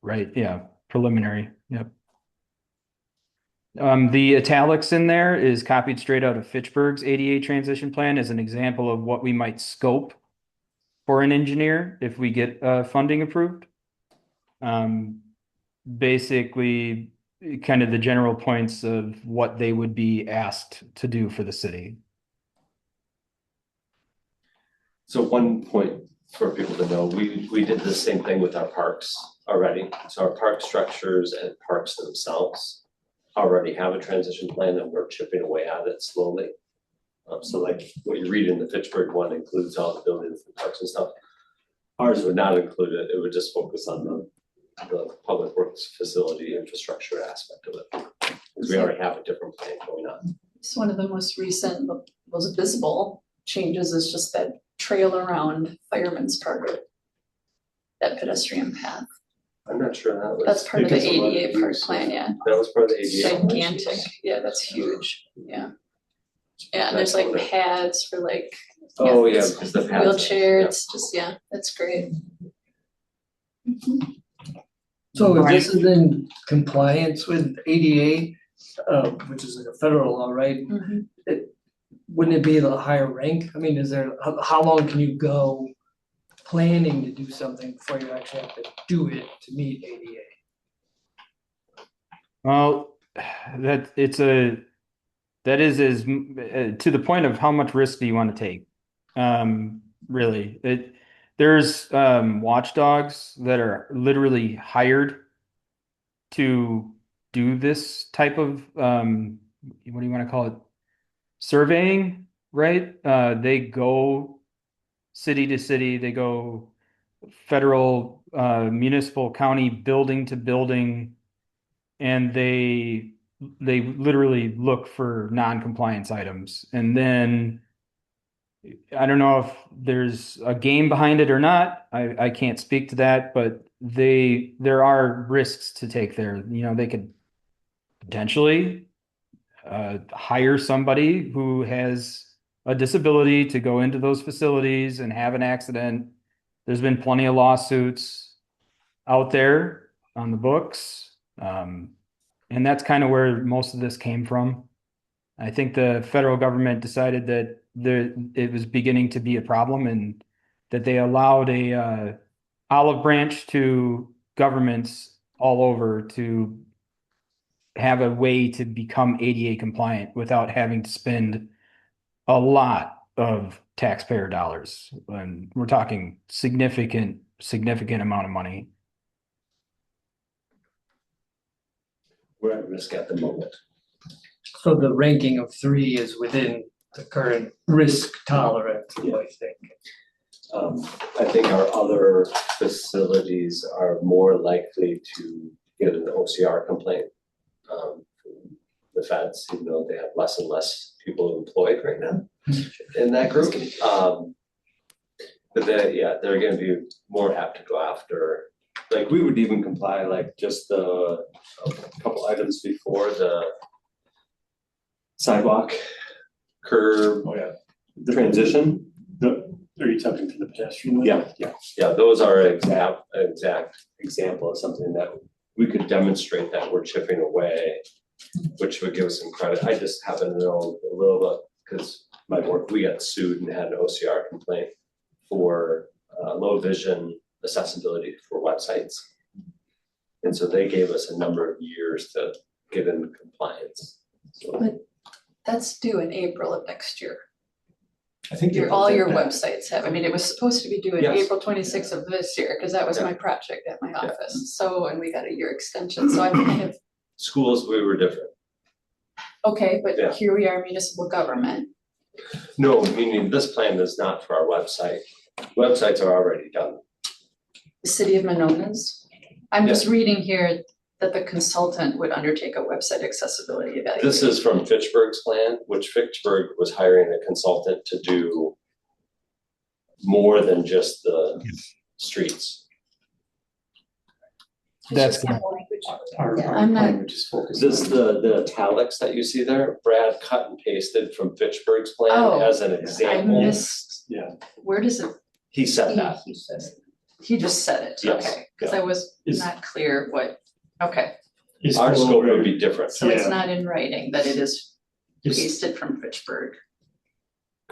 right? Yeah, preliminary. Yep. The italics in there is copied straight out of Fitchburg's ADA transition plan as an example of what we might scope for an engineer if we get funding approved. Basically, kind of the general points of what they would be asked to do for the city. So one point for people to know, we did the same thing with our parks already. So our park structures and parks themselves already have a transition plan and we're chipping away at it slowly. So like what you read in the Fitchburg one includes all the buildings and parks and stuff. Ours would not include it. It would just focus on the public works facility infrastructure aspect of it. Because we already have a different plan going on. So one of the most recent, most visible changes is just that trail around Fireman's Target. That pedestrian path, I'm not sure that was. that's part of the because a lot of ADA park use- plan, yeah, That was part of the ADA. gigantic, yeah, that's huge, yeah. Yeah, and there's like pads for like. Oh, yeah, it's because the paths. Wheelchair, it's just, yeah, that's great. So if this is in compliance with ADA, which is like a federal law, right? Mhm. Wouldn't it be the higher rank? I mean, is there, how long can you go planning to do something before you actually have to do it to meet ADA? Well, that is to the point of how much risk do you want to take? Really, there's watchdogs that are literally hired to do this type of what do you want to call it? Surveying, right? They go city to city, they go federal, municipal, county, building to building, and they literally look for non-compliance items. And then I don't know if there's a game behind it or not. I can't speak to that, but there are risks to take there. You know, they could potentially hire somebody who has a disability to go into those facilities and have an accident. There's been plenty of lawsuits out there on the books. And that's kind of where most of this came from. I think the federal government decided that it was beginning to be a problem and that they allowed a olive branch to governments all over to have a way to become ADA compliant without having to spend a lot of taxpayer dollars. And we're talking significant amount of money. We're at risk at the moment. So the ranking of 3 is within the current risk tolerance, I think. I think our other facilities are more likely to get an OCR complaint. The feds, even though they have less and less people employed right now in that group. But they're gonna be more apt to go after, like, we would even comply, like, just a couple items before the sidewalk curb transition. Are you talking to the pedestrian lane? Yeah, those are exact example of something that we could demonstrate that we're chipping away, which would give us some credit. I just happen to know a little bit, because my work, we got sued and had an OCR complaint for low vision accessibility for websites. And so they gave us a number of years to get into compliance. So But that's due in April of next year. I think All your websites have, I mean, it was supposed to be due in Yes. April 26th of this year, because that was Yeah. my project at my Yeah. office. So, and we got a year extension, so I'm kind of, schools, we were different. okay, but Yeah. here we are, municipal government. No, meaning this plan is not for our website. Websites are already done. The city of Monona's. I'm just reading here that the consultant would undertake a website accessibility evaluation. This is from Fitchburg's plan, which Fitchburg was hiring a consultant to do more than just the streets. That's It's just simple language. Our Yeah, I'm not- language is focused. This, the italics that you see there, Brad cut and pasted from Fitchburg's plan Oh, as an I example. missed, Yeah. where does it, He said that. he just said it, Yes, okay, because I was Is- not clear what, okay. Is Our full scope over- would be different. So it's Yeah. not in writing that it is is- pasted from Fitchburg,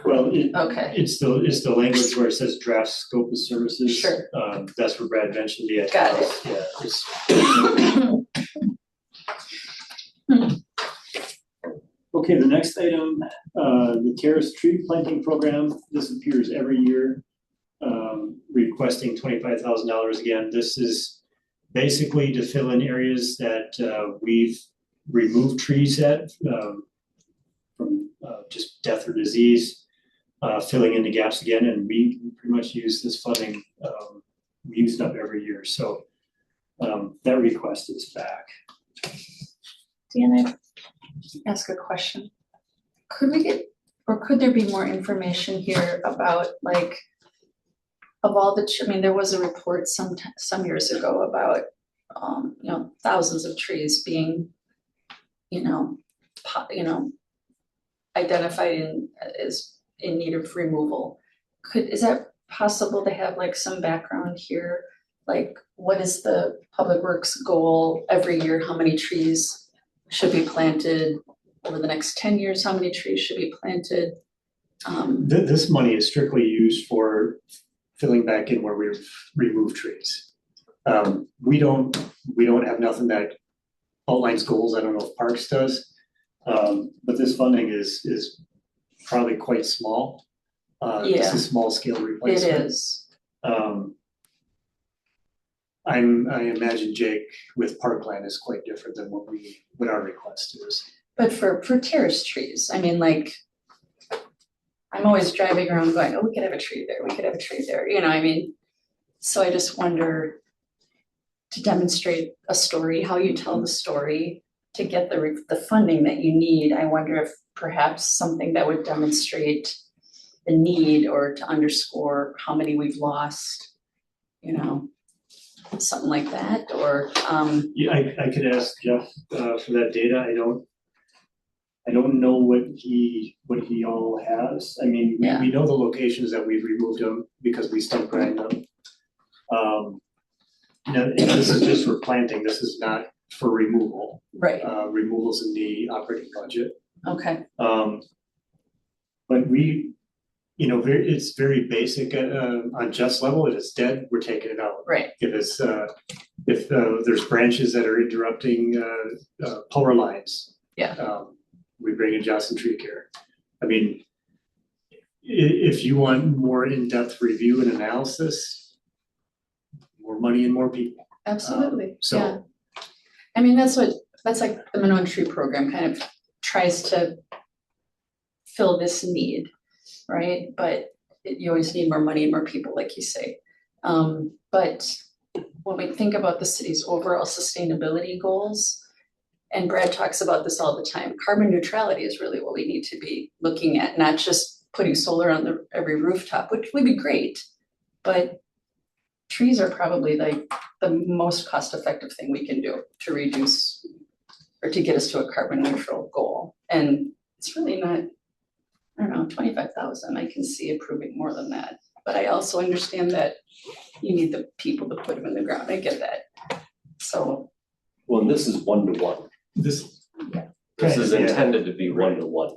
Well, okay, it's the language where it says draft scope of services. Sure. That's where Brad mentioned the. Got it. Yeah, it's. Okay, the next item, the terrace tree planting program, this appears every year. Requesting $25,000 again. This is basically to fill in areas that we've removed trees at from just death or disease, filling in the gaps again, and we pretty much use this funding, we use it up every year, so that request is back. Dan, I ask a question. could we get, or could there be more information here about like, of all the, I mean, there was a report some years ago about, you know, thousands of trees being, you know, identified as in need of removal. Is that possible to have like some background here? Like, what is the Public Works goal every year? How many trees should be planted over the next 10 years? How many trees should be planted? This money is strictly used for filling back in where we've removed trees. We don't have nothing that outlines goals. I don't know if Parks does. But this funding is probably quite small. This is small scale replacement. It is. I imagine Jake with Parkland is quite different than what our request is. But for terrace trees, I mean, like, I'm always driving around going, oh, we could have a tree there, we could have a tree there, you know, I mean, so I just wonder to demonstrate a story, how you tell the story, to get the funding that you need. I wonder if perhaps something that would demonstrate the need or to underscore how many we've lost, you know, something like that, or Yeah, I could ask Jeff for that data. I don't know what he all has. I mean, we know the locations that we've removed them because we stump grind them. Now, this is just for planting. This is not for removal. right, Removals in the operating budget. okay, But it's very basic on just level. If it's dead, we're taking it out. right, If there's branches that are interrupting power lines. Yeah. We bring in Johnson Tree Care. I mean, if you want more in-depth review and analysis, more money and more people. absolutely, so- yeah. I mean, that's like the Monona Tree Program kind of tries to fill this need, right? But you always need more money and more people, like you say. But when we think about the city's overall sustainability goals, and Brad talks about this all the time, carbon neutrality is really what we need to be looking at, not just putting solar on every rooftop, which would be great, but trees are probably like the most cost-effective thing we can do to reduce or to get us to a carbon neutral goal. And it's really not, I don't know, 25,000, I can see approving more than that. But I also understand that you need the people to put them in the ground, I get that. So. Well, and this is 1-to-1. This is intended to be 1-to-1.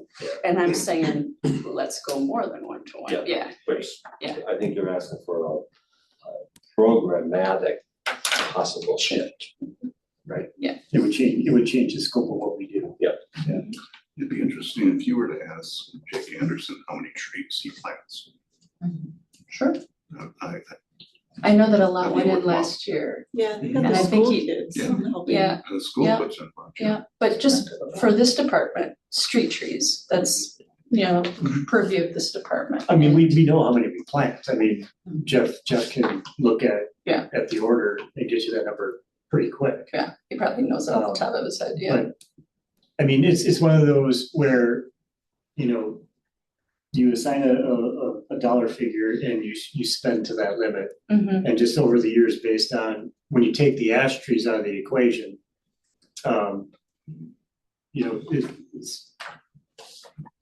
And I'm saying, let's go more than 1-to-1, yeah. Which Yeah. I think you're asking for a programmatic possible shift. Right? Yeah. It would change the scope of what we do. It'd be interesting if you were to ask Jake Anderson how many trees he plants. Sure. I I know that a lot That'd went be in worthwhile. last year, Yeah, they got And the I think school he- kids Yeah. helping. yeah, the school Yeah. puts in. yeah, but just for this department, street trees, that's, you know, purview of this department. I mean, we know how many we plant. I mean, Jeff can look at the order and get you that number pretty quick. Yeah, he probably knows it off the top of his head, yeah. But, I mean, it's one of those where, you assign a dollar figure and you spend to that limit. Mhm. And just over the years, based on, when you take the ash trees out of the equation, it's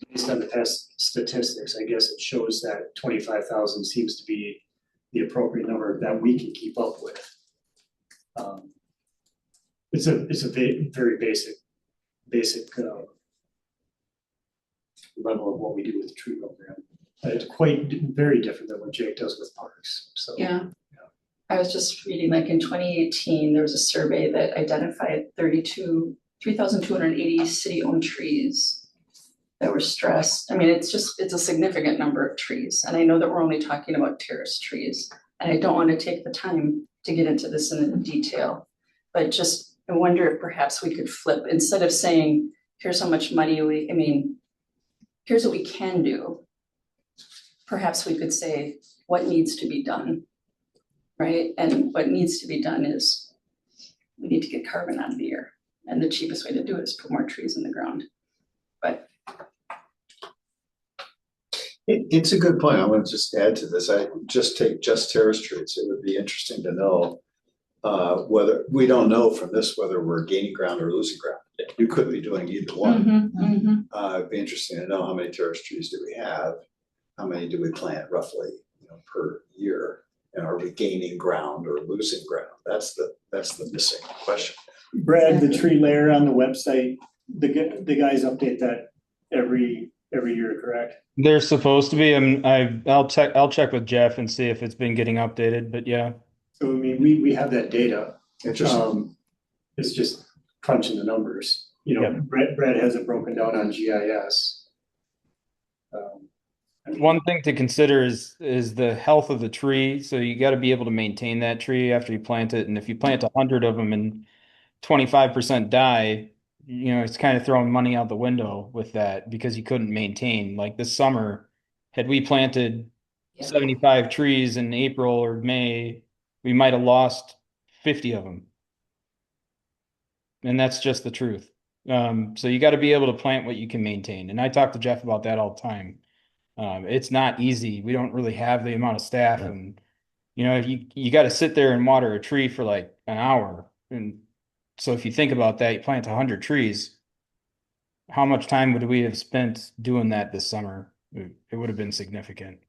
based on the past statistics, I guess it shows that 25,000 seems to be the appropriate number that we can keep up with. It's a very basic level of what we do with the tree program. It's very different than what Jake does with parks, so. Yeah. I was just reading, like in 2018, there was a survey that identified 3,280 city-owned trees that were stressed. I mean, it's a significant number of trees. And I know that we're only talking about terrace trees. And I don't want to take the time to get into this in detail. But just, I wonder if perhaps we could flip, instead of saying, here's how much money here's what we can do. Perhaps we could say what needs to be done, right? And what needs to be done is we need to get carbon out of the air. And the cheapest way to do it is put more trees in the ground. But It's a good point. I want to just add to this. I just take just terrace streets. It would be interesting to know whether, we don't know from this whether we're gaining ground or losing ground. You could be doing either one. It'd be interesting to know how many terrace trees do we have? How many do we plant roughly, per year? And are we gaining ground or losing ground? That's the missing question. Brad, the tree layer on the website, the guys update that every year, correct? They're supposed to be. I'll check with Jeff and see if it's been getting updated. But yeah. So I mean, we have that data. Interesting. It's just crunching the numbers. Brad has it broken down on GIS. One thing to consider is the health of the tree. So you got to be able to maintain that tree after you plant it. And if you plant 100 of them and 25% die, it's kind of throwing money out the window with that because you couldn't maintain. Like this summer, had we planted 75 trees in April or May, we might have lost 50 of them. And that's just the truth. So you got to be able to plant what you can maintain. And I talk to Jeff about that all the time. It's not easy. We don't really have the amount of staff, and you got to sit there and water a tree for like an hour. And so if you think about that, you plant 100 trees. How much time would we have spent doing that this summer? It would have been significant.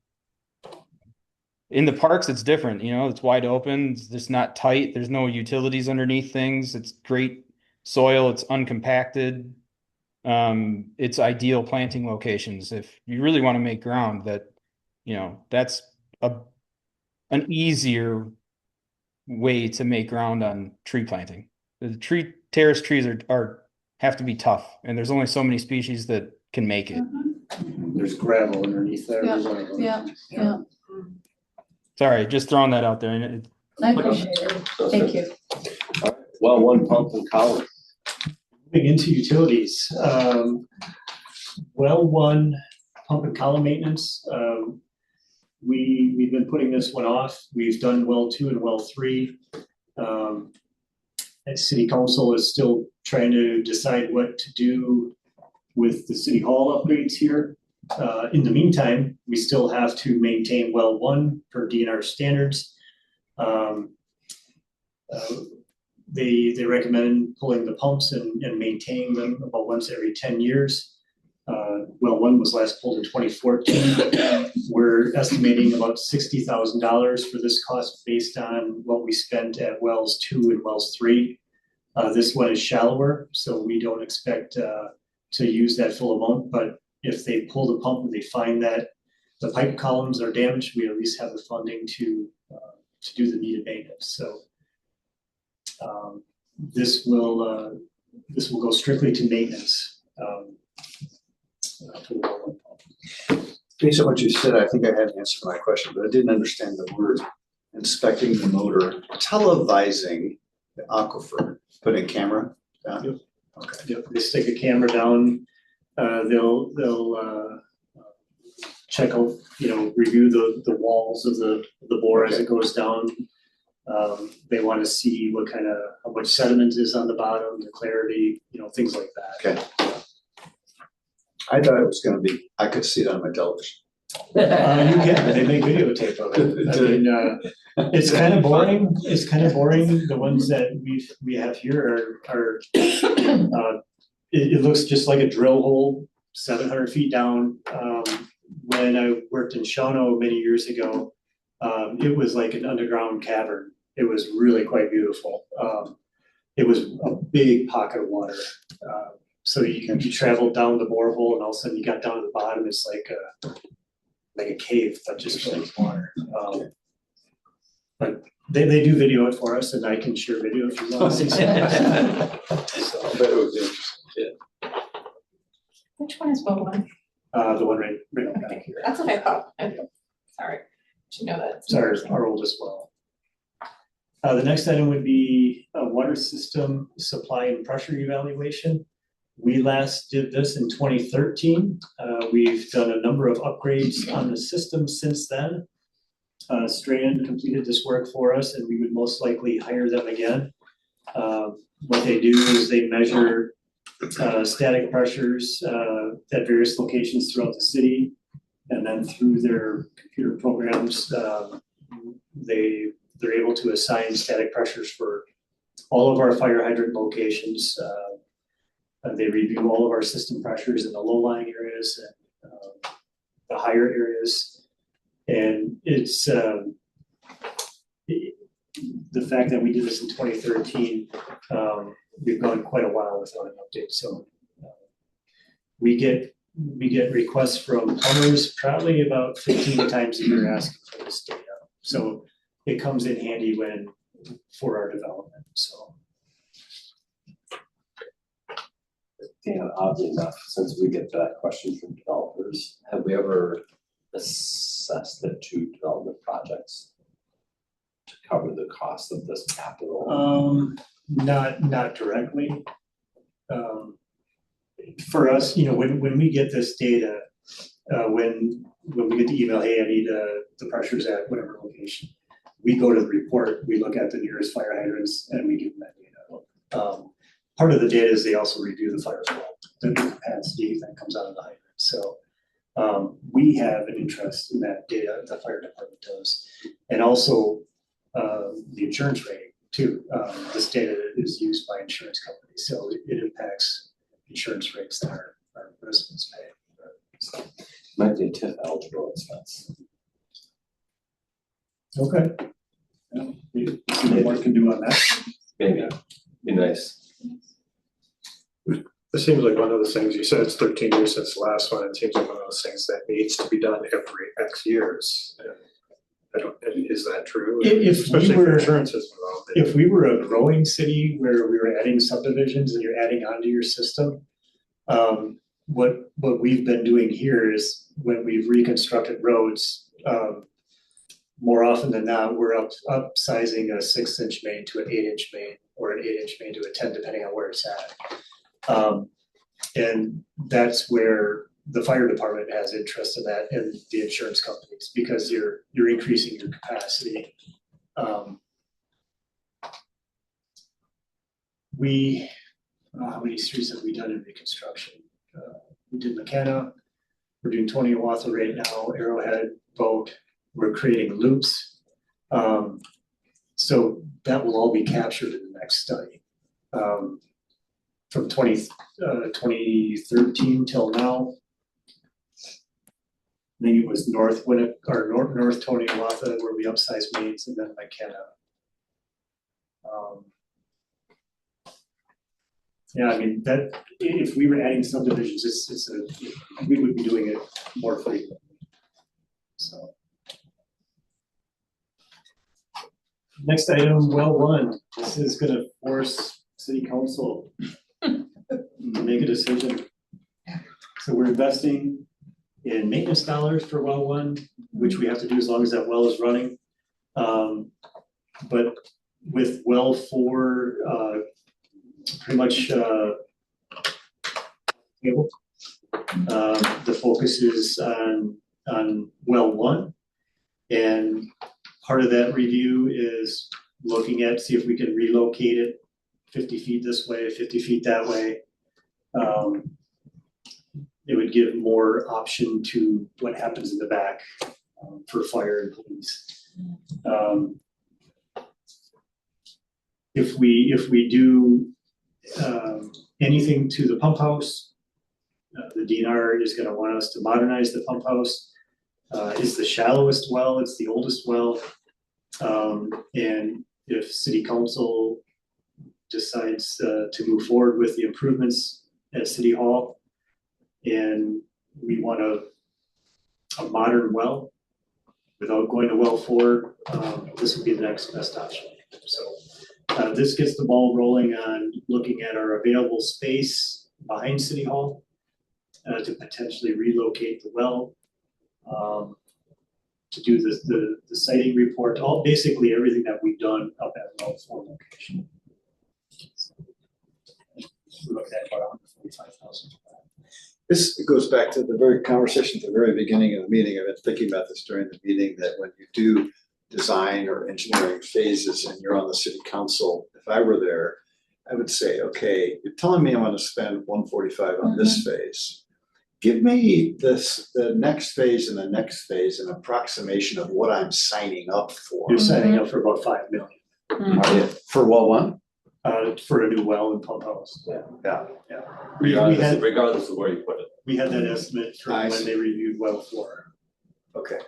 In the parks, it's different. It's wide open. It's just not tight. There's no utilities underneath things. It's great soil. It's uncompacted. It's ideal planting locations. If you really want to make ground, that's an easier way to make ground on tree planting. The terrace trees have to be tough, and there's only so many species that can make it. There's gravel underneath there. Yeah. Sorry, just throwing that out there. I appreciate it. Thank you. Well, one pump and column. Moving into utilities, well one pump and column maintenance. We've been putting this one off. We've done well 2 and well 3. And city council is still trying to decide what to do with the city hall upgrades here. In the meantime, we still have to maintain well 1 per DNR standards. They recommend pulling the pumps and maintaining them about once every 10 years. Well 1 was last pulled in 2014. We're estimating about $60,000 for this cost based on what we spent at wells 2 and wells 3. This one is shallower, so we don't expect to use that full amount, but if they pull the pump and they find that the pipe columns are damaged, we at least have the funding to do the needed maintenance. So this will go strictly to maintenance. Based on what you said, I think I had an answer to my question, but I didn't understand the word inspecting the motor, televising the aquifer, putting camera down. Yep. Okay. Yep. They stick a camera down. They'll check out, review the walls of the bore as it goes down. They want to see how much sediment is on the bottom, the clarity, things like that. Okay. I thought it was gonna be, I could see it on my television. You can, they make videotape of it. I mean, it's kind of boring. It's kind of boring. The ones that we have here are it looks just like a drill hole, 700 feet down. When I worked in Shawano many years ago, it was like an underground cavern. It was really quite beautiful. It was a big pocket of water. So you traveled down the borehole and all of a sudden you got down to the bottom, it's like a cave, but just filled with water. But they do video it for us and I can share video if you want to see something. So, I bet it was interesting. Yeah. Which one is well 1? The one right back here. That's what I thought. Okay. Sorry. Should know that. It's our oldest well. The next item would be a water system supply and pressure evaluation. We last did this in 2013. We've done a number of upgrades on the system since then. Strand completed this work for us and we would most likely hire them again. What they do is they measure static pressures at various locations throughout the city. And then through their computer programs, they're able to assign static pressures for all of our fire hydrant locations. They review all of our system pressures in the low-lying areas and the higher areas. And it's the fact that we did this in 2013, we've gone quite a while without an update. So we get requests from plumbers probably about 15 times a year asking for this data. So it comes in handy for our development, so. And oddly enough, since we get that question from developers, have we ever assessed the two development projects to cover the cost of this capital? Not directly. For us, when we get this data, when we get the email, hey, I need the pressures at whatever location, we go to the report, we look at the nearest fire hydrants, and we give them that data. Part of the data is they also review the fire flow, the capacity that comes out of the hydrant. So we have an interest in that data, the fire department does, and also the insurance rating too. This data is used by insurance companies, so it impacts insurance rates that our residents pay. So. Might be a TIF eligible expense. Okay. Yeah, we see what more can do on that. Maybe, be nice. It seems like one of those things, you said it's 13 years since the last one, it seems like one of those things that needs to be done every X years. And is that true? Especially if insurance is involved. If we were a growing city where we were adding subdivisions and you're adding onto your system, what we've been doing here is when we've reconstructed roads, more often than not, we're upsizing a 6-inch main to an 8-inch main or an 8-inch main to a 10, depending on where it's at. And that's where the fire department has interest in that, and the insurance companies, because you're increasing your capacity. How many streets have we done in reconstruction? We did McKenna, we're doing Tony Awatha right now, Arrowhead, Boat, we're creating loops. So that will all be captured in the next study. From 2013 till now. I think it was North Tony Awatha where we upsized mains, and then McKenna. Yeah, I mean, that if we were adding subdivisions, we would be doing it more frequently. So. Next item, well one. This is gonna force city council make a decision. So we're investing in maintenance dollars for well one, which we have to do as long as that well is running. But with well four, pretty much able, the focus is on well one. And part of that review is looking at, see if we can relocate it 50 feet this way, 50 feet that way. It would give more option to what happens in the back for fire and police. If we do anything to the pump house, the DNR is going to want us to modernize the pump house. It's the shallowest well, it's the oldest well, and if city council decides to move forward with the improvements at City Hall, and we want a modern well without going to well four, this would be the next best option. So this gets the ball rolling on looking at our available space behind City Hall to potentially relocate the well, to do the siting report, basically everything that we've done up at well four location. We looked at about $145,000. This goes back to the very conversation at the very beginning of the meeting. I've been thinking about this during the meeting, that when you do design or engineering phases and you're on the city council, if I were there, I would say, okay, you're telling me I want to spend $145 on this phase. Give me the next phase and the next phase, an approximation of what I'm signing up for. You're signing up for about 5 million, Are you- For well one? for a new well and pump house. Yeah. We Regardless, had, regardless of where you put it. we had that estimate from I when see. they reviewed well 4. Okay,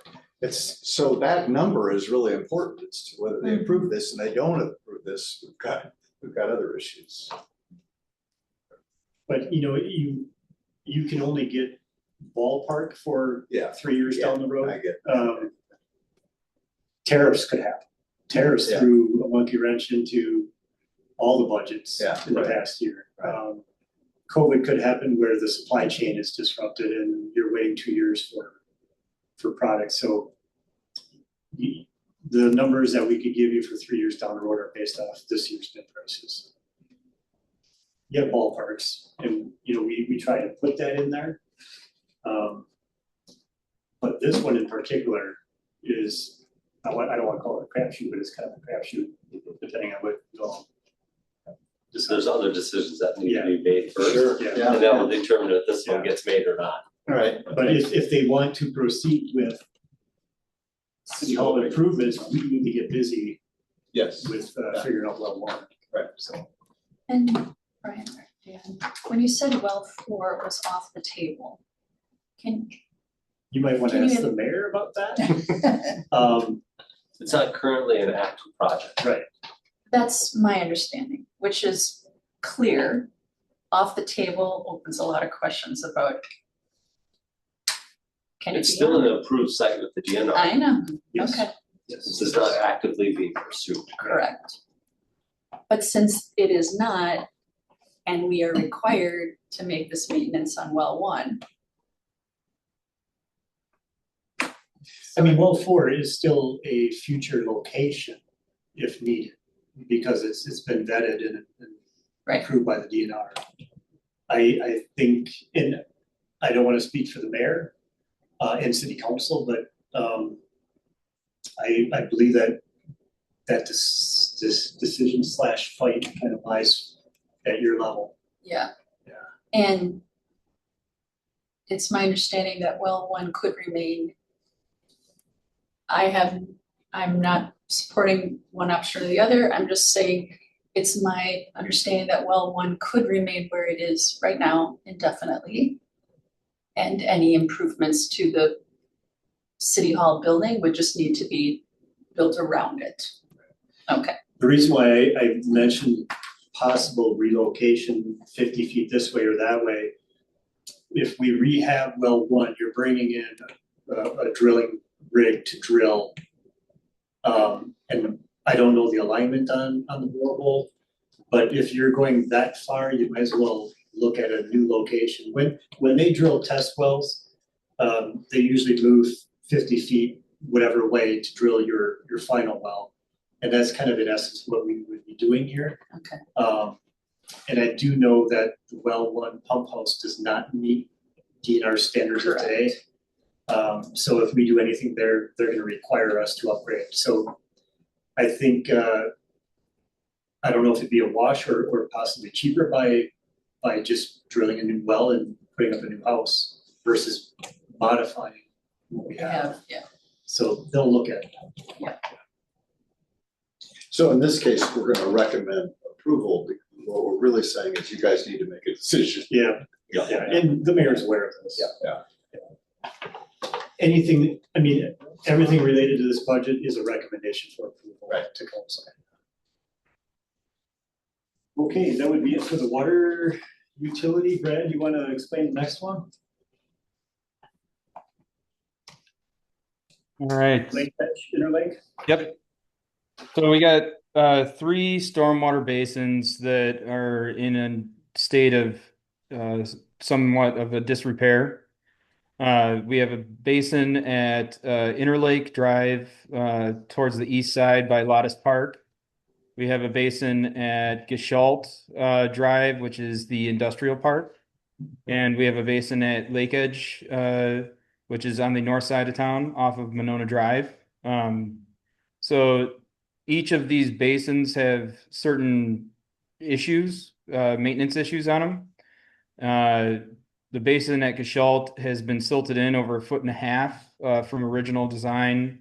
so that number is really important as to whether they approve this and they don't approve this, we've got other issues. But you can only get ballpark for Yeah. 3 years down the road. I get, Tariffs could happen. Tariffs Yeah. threw a monkey wrench into all the budgets Yeah, in the right. past year. Right. COVID could happen where the supply chain is disrupted and you're waiting 2 years for products. So the numbers that we could give you for 3 years down the road are based off this year's bid prices. Yeah, ballparks, and we try to put that in there. But this one in particular is, I don't wanna call it a crapshoot, but it's kind of a crapshoot, depending on what, There's other decisions that need Yeah. to be made first. Sure, yeah. And that will determine if this one Yeah. gets made or not. all right, But if they want to proceed with city hall improvements, we need to get busy yes. with figuring out well one. Right. So, And Brian, when you said well 4 was off the table, can you might wanna Can you- ask the mayor about that. It's not currently an active project. That's my understanding, which is clear. Off the table opens a lot of questions about. Can it be It's still on? an approved site with the DNR. I know, Yes. okay, This is not actively being pursued. correct. But since it is not, and we are required to make this maintenance on well 1. I mean, well 4 is still a future location if needed, because it's been vetted and Right. approved by the DNR. I think, and I don't wanna speak for the mayor and city council, but I believe that this decision / fight kind of lies at your level. Yeah. Yeah. And it's my understanding that well 1 could remain. I'm not supporting one option or the other, I'm just saying it's my understanding that well 1 could remain where it is right now indefinitely. And any improvements to the city hall building would just need to be built around it. Okay, The reason why I mentioned possible relocation 50 feet this way or that way, if we rehab well 1, you're bringing in a drilling rig to drill. And I don't know the alignment on the borehole, but if you're going that far, you might as well look at a new location. When they drill test wells, they usually move 50 feet whatever way to drill your final well. And that's kind of in essence what we would be doing here. okay, And I do know that the well 1 pump house does not meet DNR standards of today. So if we do anything there, they're gonna require us to upgrade. So I think, I don't know if it'd be a wash or possibly cheaper by just drilling a new well and putting up a new house versus modifying what we we have. have, yeah, So they'll look at it. So in this case, we're gonna recommend approval, because what we're really saying is you guys need to make a decision. Yeah, and the mayor's aware of this. Yeah. Anything, I mean, everything related to this budget is a recommendation for approval to council. Okay, that would be it for the water utility. Brad, you wanna explain the next one? All right. Lake Fetch, Interlake? Yep. So we got 3 stormwater basins that are in a state of somewhat of a disrepair. We have a basin at Interlake Drive towards the east side by Lottis Park. We have a basin at Gestalt Drive, which is the industrial park. And we have a basin at Lake Edge, which is on the north side of town off of Monona Drive. So each of these basins have certain issues, maintenance issues on them. the basin at Gestalt has been silted in over 1.5 feet from original design.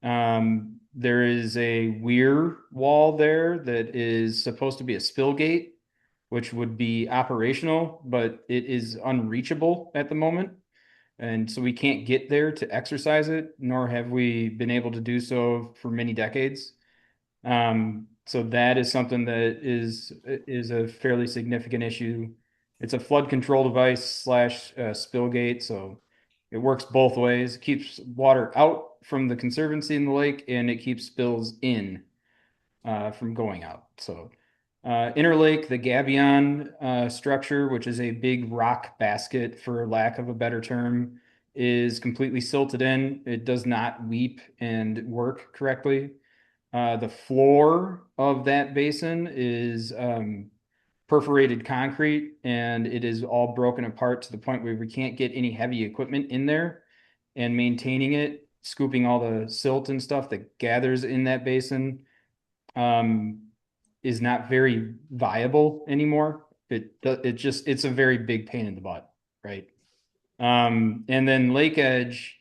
There is a weir wall there that is supposed to be a spill gate, which would be operational, but it is unreachable at the moment. And so we can't get there to exercise it, nor have we been able to do so for many decades. So that is something that is a fairly significant issue. It's a flood control device / spill gate, so it works both ways. It keeps water out from the conservancy in the lake, and it keeps spills in from going out. So Interlake, the gabion structure, which is a big rock basket, for lack of a better term, is completely silted in. It does not weep and work correctly. The floor of that basin is perforated concrete, and it is all broken apart to the point where we can't get any heavy equipment in there, and maintaining it, scooping all the silt and stuff that gathers in that basin is not very viable anymore. It's a very big pain in the butt, right? And then Lake Edge,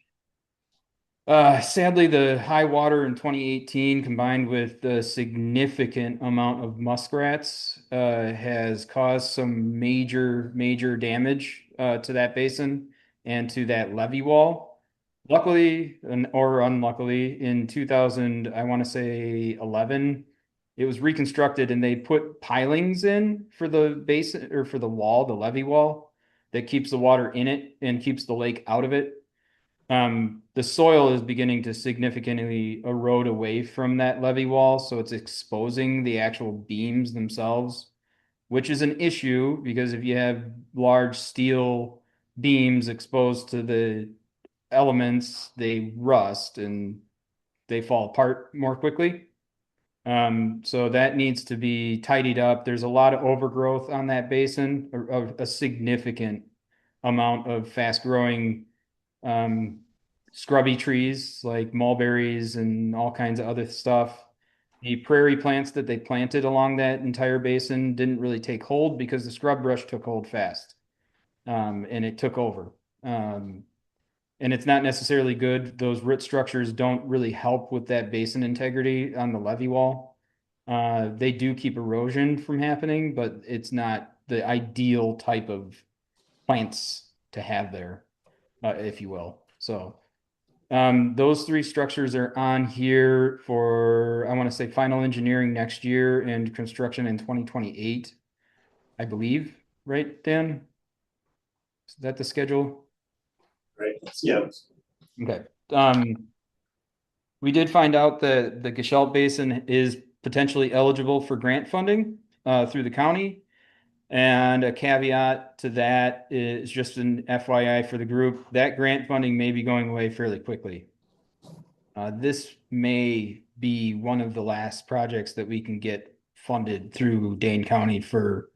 sadly, the high water in 2018 combined with the significant amount of muskrats has caused some major damage to that basin and to that levee wall. Luckily, or unluckily, in 2000, I want to say 11, it was reconstructed and they put pilings in for the basin, or for the wall, the levee wall, that keeps the water in it and keeps the lake out of it. The soil is beginning to significantly erode away from that levee wall, so it's exposing the actual beams themselves, which is an issue because if you have large steel beams exposed to the elements, they rust and they fall apart more quickly. So that needs to be tidied up. There's a lot of overgrowth on that basin, a significant amount of fast-growing scrubby trees like mulberries and all kinds of other stuff. The prairie plants that they planted along that entire basin didn't really take hold because the scrub brush took hold fast, and it took over. And it's not necessarily good. Those root structures don't really help with that basin integrity on the levee wall. They do keep erosion from happening, but it's not the ideal type of plants to have there, if you will. So those three structures are on here for, I want to say, final engineering next year and construction in 2028, I believe, right, Dan? Is that the schedule? Right, yeah. Okay. We did find out that the Gestalt Basin is potentially eligible for grant funding through the county. And a caveat to that is just an FYI for the group, that grant funding may be going away fairly quickly. This may be one of the last projects that we can get funded through Dane County for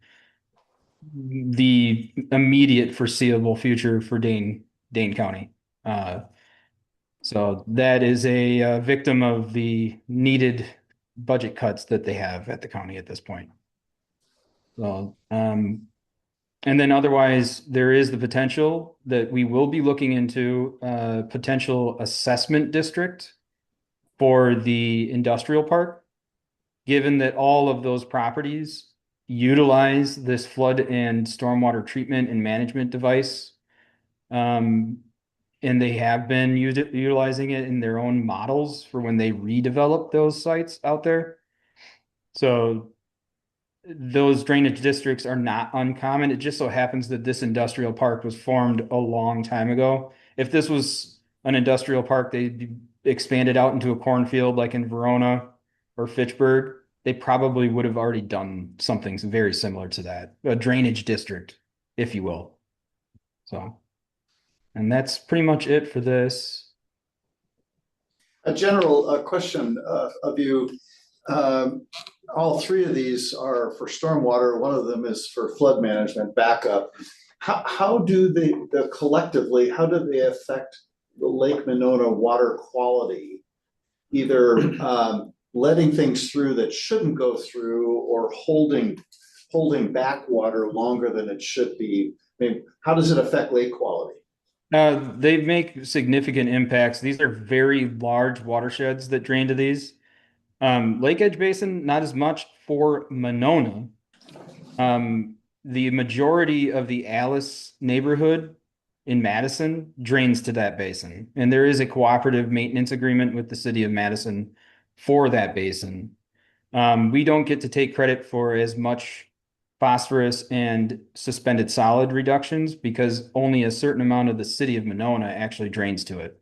the immediate foreseeable future for Dane County. So that is a victim of the needed budget cuts that they have at the county at this point. So, and then otherwise, there is the potential that we will be looking into a potential assessment district for the industrial park, given that all of those properties utilize this flood and stormwater treatment and management device. And they have been utilizing it in their own models for when they redevelop those sites out there. So those drainage districts are not uncommon. It just so happens that this industrial park was formed a long time ago. If this was an industrial park, they'd expanded out into a cornfield like in Verona or Fitchburg, they probably would have already done something very similar to that, a drainage district, if you will. So, and that's pretty much it for this. A general question of you. All three of these are for stormwater. One of them is for flood management backup. How do they collectively, how do they affect the Lake Monona water quality? Either letting things through that shouldn't go through, or holding back water longer than it should be, I mean, how does it affect lake quality? They make significant impacts. These are very large watersheds that drain to these. Lake Edge Basin, not as much for Monona. The majority of the Alice neighborhood in Madison drains to that basin. And there is a cooperative maintenance agreement with the city of Madison for that basin. We don't get to take credit for as much phosphorus and suspended solid reductions because only a certain amount of the city of Monona actually drains to it.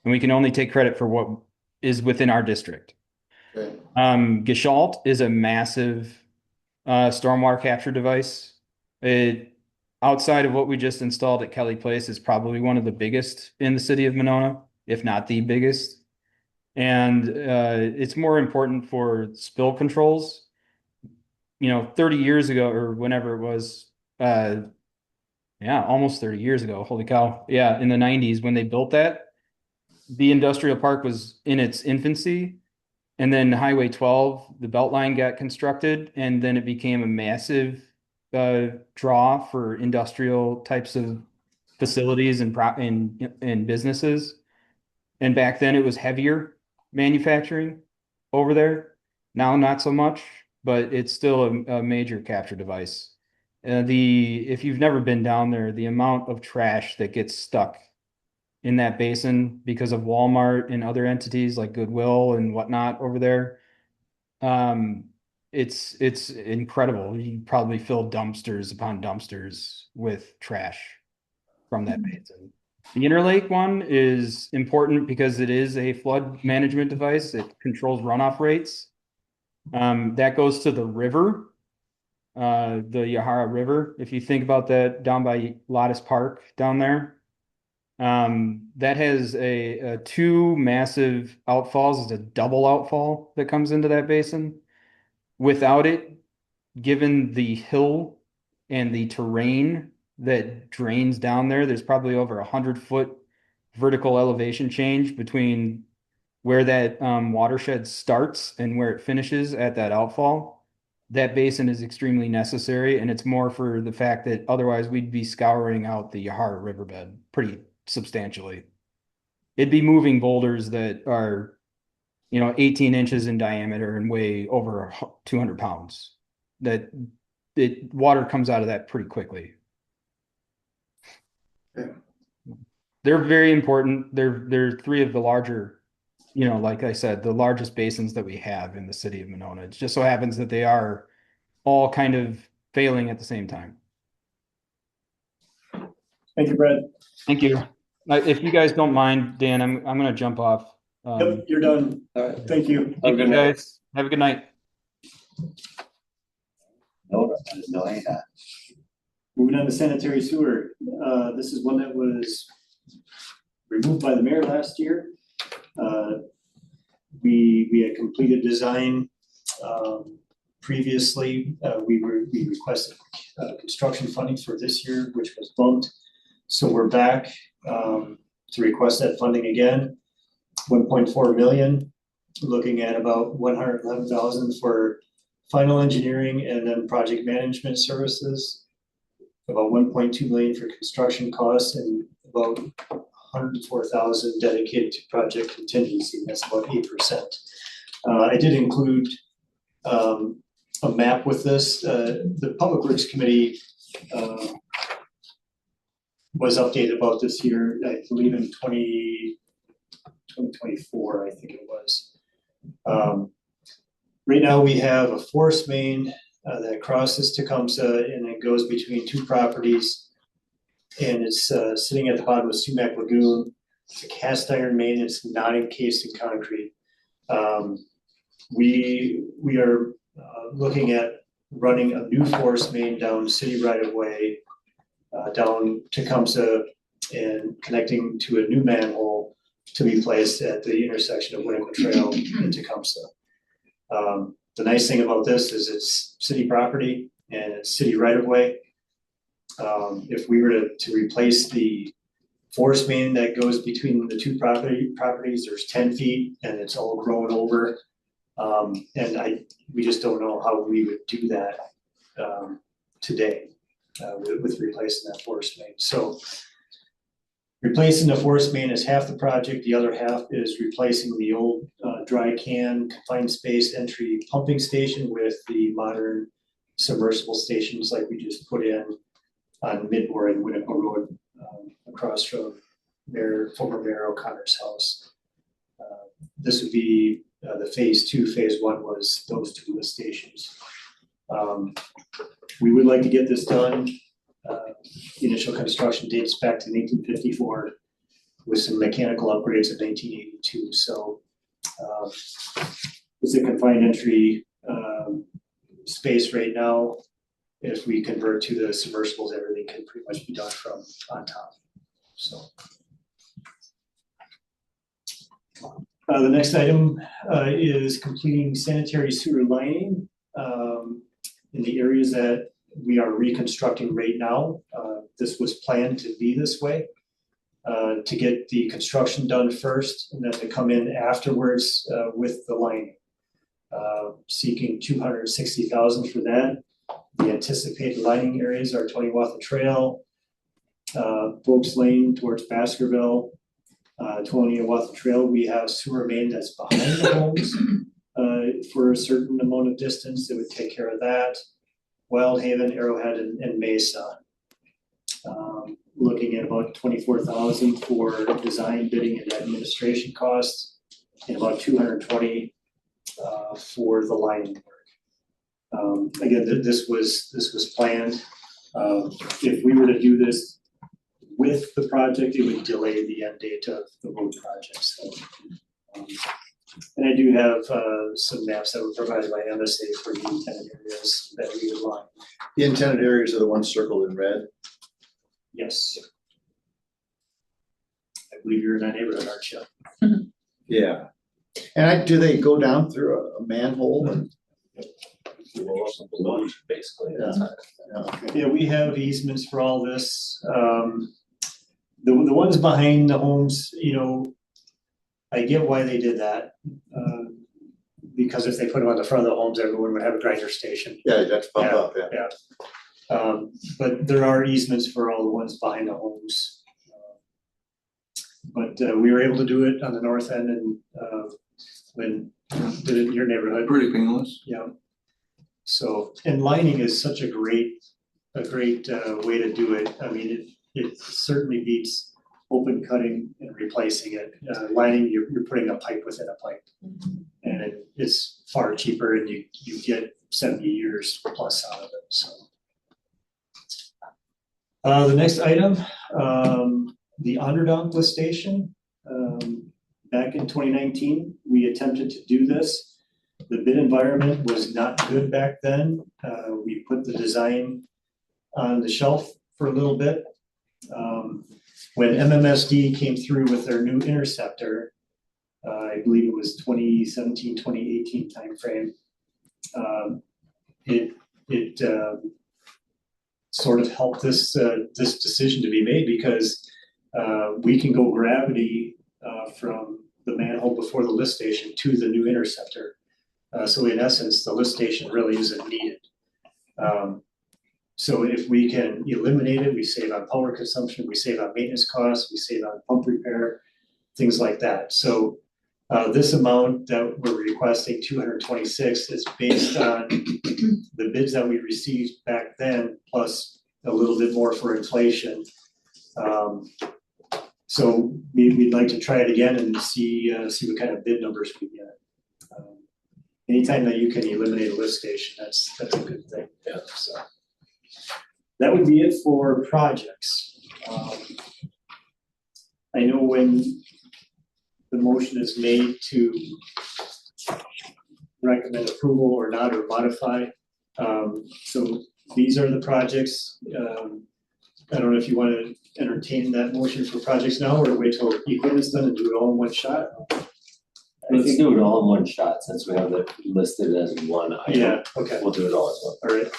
And we can only take credit for what is within our district. Okay. Gestalt is a massive stormwater capture device. It, outside of what we just installed at Kelly Place, is probably one of the biggest in the city of Monona, if not the biggest. And it's more important for spill controls. 30 years ago or whenever it was, almost 30 years ago, holy cow. Yeah, in the 90s when they built that, the industrial park was in its infancy. And then Highway 12, the Beltline got constructed, and then it became a massive draw for industrial types of facilities and businesses. And back then it was heavier manufacturing over there. Now not so much, but it's still a major capture device. If you've never been down there, the amount of trash that gets stuck in that basin because of Walmart and other entities like Goodwill and whatnot over there, it's incredible. You probably fill dumpsters upon dumpsters with trash from that basin. The Interlake one is important because it is a flood management device. It controls runoff rates. That goes to the river, the Yahara River. If you think about that down by Lattice Park down there, that has two massive outfalls. It's a double outfall that comes into that basin. Without it, given the hill and the terrain that drains down there, there's probably over 100-foot vertical elevation change between where that watershed starts and where it finishes at that outfall. That basin is extremely necessary, and it's more for the fact that otherwise we'd be scouring out the Yahara riverbed pretty substantially. It'd be moving boulders that are 18 inches in diameter and weigh over 200 pounds. Water comes out of that pretty quickly. Yeah. They're very important. They're three of the larger, like I said, the largest basins that we have in the city of Monona. It just so happens that they are all kind of failing at the same time. Thank you, Brad. Thank you. If you guys don't mind, Dan, I'm going to jump off. Yep, you're done. All right. Thank you. Thank you guys. Have a good night. No, I didn't know any of that. Moving on to sanitary sewer. This is one that was removed by the mayor last year. We had completed design previously. We requested construction funding for this year, which was bumped. So we're back to request that funding again. 1.4 million, looking at about 111,000 for final engineering and then project management services. About 1.2 million for construction costs and about 104,000 dedicated to project contingency. That's about 8%. I did include a map with this. The Public Works Committee was updated about this year, I believe in 2024, I think it was. Right now we have a forest main that crosses Tecumseh and it goes between two properties. And it's sitting at the bottom of Sumac Lagoon. It's a cast iron main, it's not encased in concrete. We are looking at running a new forest main down city right of way, down Tecumseh and connecting to a new manhole to be placed at the intersection of Winnequa Trail and Tecumseh. The nice thing about this is it's city property and it's city right of way. If we were to replace the forest main that goes between the two properties, there's 10 feet and it's all grown over. And we just don't know how we would do that today. with replacing that force main. So replacing the force main is half the project, the other half is replacing the old dry can confined space entry pumping station with the modern submersible stations like we just put in on Midmore and Winnebago Road, across from former Mayor O'Connor's house. This would be the phase 2. Phase 1 was those 2 lift stations. We would like to get this done. The initial construction dates back to 1954 with some mechanical upgrades in 1982. So it's a confined entry space right now. If we convert to the submersibles, everything can pretty much be done from on top. So the next item is completing sanitary sewer lining in the areas that we are reconstructing right now. This was planned to be this way, to get the construction done first and then to come in afterwards with the lining. Seeking $260,000 for that. The anticipated lining areas are 20 Watha Trail, Folks Lane towards Baskerville, 20 Watha Trail. We have sewer main that's behind the homes for a certain amount of distance that would take care of that. Wildhaven, Arrowhead, and Mesa. Looking at about $24,000 for design, bidding, and administration costs, and about $220,000 for the lining work. Again, this was planned. If we were to do this with the project, it would delay the end date of the road project. So, and I do have some maps that were provided by MSA for the intended areas that we would line. The intended areas are the ones circled in red. Yes. I believe you're in that neighborhood, aren't you? Yeah. And do they go down through a manhole and? Basically, Yeah, we have easements for all this. The ones behind the homes, I get why they did that. Because if they put them on the front of the homes, everyone would have a grinder station. Yeah, that's pump up, yeah. Yeah. But there are easements for all the ones behind the homes. But we were able to do it on the north end and when did it in your neighborhood. Pretty painless. Yeah. So, and lining is such a great way to do it. I mean, it certainly beats open cutting and replacing it. Lining, you're putting a pipe within a pipe. And it's far cheaper and you get 70 years plus out of it, so. The next item, the Onderdonk lift station. Back in 2019, we attempted to do this. The bid environment was not good back then. We put the design on the shelf for a little bit. When MMSD came through with their new interceptor, I believe it was 2017, 2018 timeframe, it sort of helped this decision to be made because we can go gravity from the manhole before the lift station to the new interceptor. So in essence, the lift station really isn't needed. So if we can eliminate it, we save on power consumption, we save on maintenance costs, we save on pump repair, things like that. So this amount that we're requesting, 226, is based on the bids that we received back then, plus a little bit more for inflation. So we'd like to try it again and see what kind of bid numbers we get. Anytime that you can eliminate a lift station, that's a good thing. Yeah. So that would be it for projects. I know when the motion is made to recommend approval or not or modify. So these are the projects. I don't know if you want to entertain that motion for projects now or wait till equipment's done and do it all in one shot. Let's do it all in one shot since we have it listed as one item. Yeah, okay. We'll do it all as one. All right.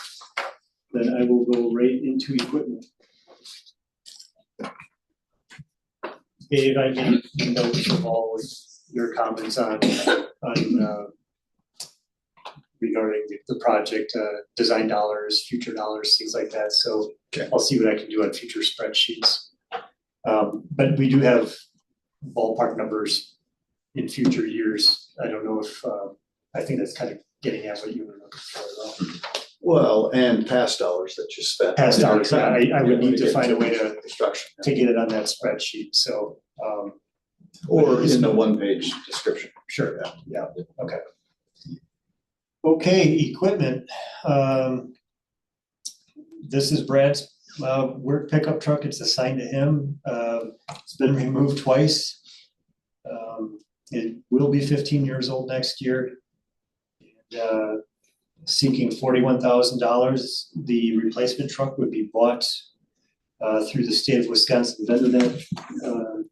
Then I will go right into equipment. Dave, I made notes of all your comments on regarding the project, design dollars, future dollars, things like that. So Okay. I'll see what I can do on future spreadsheets. But we do have ballpark numbers in future years. I don't know if, I think that's kind of getting at what you were looking for though. Well, and past dollars that you spent. Past dollars, yeah, I would need to Get find a way to Construction. get it on that spreadsheet, so, Or in the one-page description. sure, yeah, okay. Okay, equipment, this is Brad's, work pickup truck, it's assigned to him, it's been removed twice. It will be 15 years old next year. And, seeking $41,000, the replacement truck would be bought, through the state of Wisconsin Vendor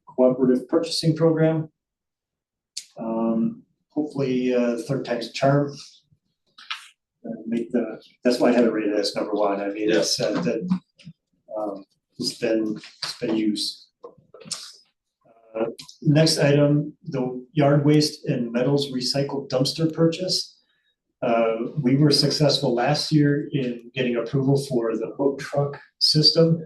Cooperative Purchasing Program. Hopefully, third time's a charm. That's why I have it rated as number one. I mean, it's, it's been used. Next item, the yard waste and metals recycled dumpster purchase. We were successful last year in getting approval for the hook truck system.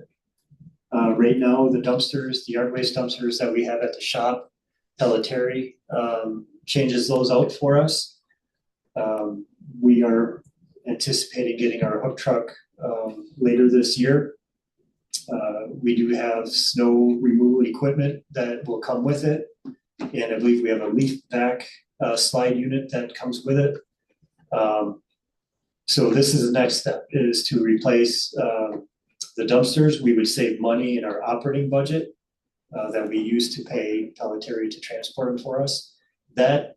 Right now, the dumpsters, the yard waste dumpsters that we have at the shop, Pelletieri, changes those out for us. We are anticipating getting our hook truck later this year. We do have snow removal equipment that will come with it. And I believe we have a leaf vac slide unit that comes with it. So this is the next step, is to replace the dumpsters. We would save money in our operating budget that we use to pay Pelletieri to transport them for us. That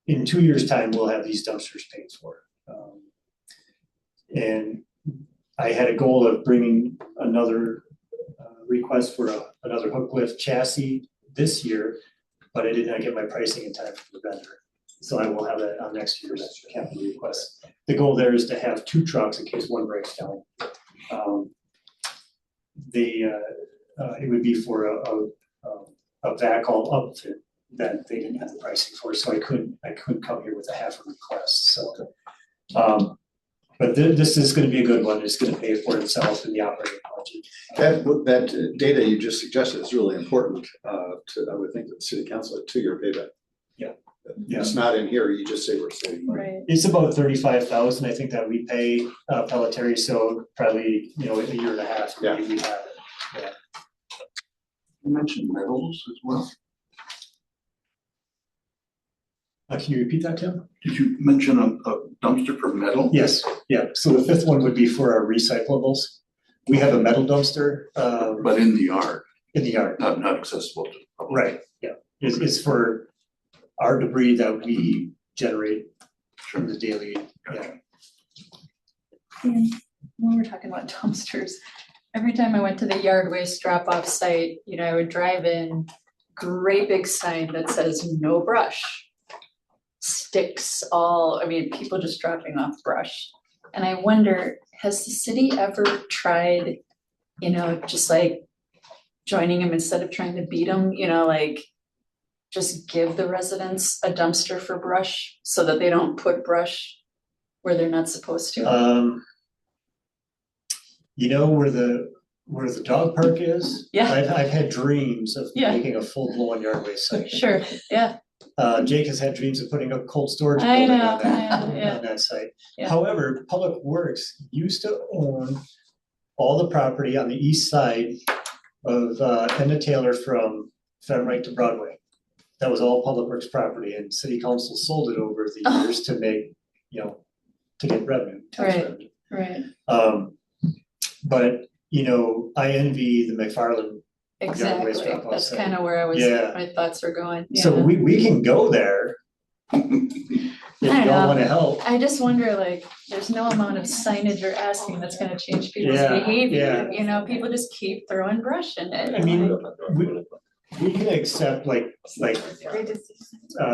in 2 years' time, we'll have these dumpsters paid for. And I had a goal of bringing another request for another hook lift chassis this year, but I did not get my pricing in time for the vendor. So I will have that on next year's capital request. The goal there is to have 2 trucks in case one breaks down. It would be for a vac all outfit that they didn't have the pricing for, so I couldn't come here with a half a request, so. But this is gonna be a good one, it's gonna pay for itself in the operating budget. That data you just suggested is really important to, I would think, that the city council, a 2-year payback. Yeah. It's not in here, you just say we're saving money. Right. It's about 35,000, I think, that we pay Pelletieri, so probably, a year and a half, Yeah. maybe we have it, yeah. You mentioned metals as well. Can you repeat that, Tim? Did you mention a dumpster for metal? Yes, yeah, so the 5th one would be for our recyclables. We have a metal dumpster, But in the yard, in the yard, not accessible to the public. right, yeah, it's for our debris that we generate from the daily, yeah. And when we're talking about dumpsters, every time I went to the yard waste drop-off site, I would drive in, great big sign that says no brush. Sticks people just dropping off brush. And I wonder, has the city ever tried, just like joining them instead of trying to beat them, just give the residents a dumpster for brush so that they don't put brush where they're not supposed to? Where the dog park is? Yeah. I've had dreams of Yeah. making a full-blown yard waste site. Sure, yeah, Jake has had dreams of putting a cold storage I building know, on that, yeah. on that site. Yeah. However, Public Works used to own all the property on the east side of Emmett Taylor from Femright to Broadway. That was all Public Works property, and City Council sold it over the years to make, to get revenue, tax Right. revenue. right, But, I envy the McFarland. exactly, drop-off that's site. kind of where Yeah. my thoughts were going, So yeah. we can go there. If I y'all know. wanna help. I just wonder, there's no amount of signage you're asking that's gonna change people's Yeah, behavior, yeah. people just keep throwing brush in it. I mean, we can accept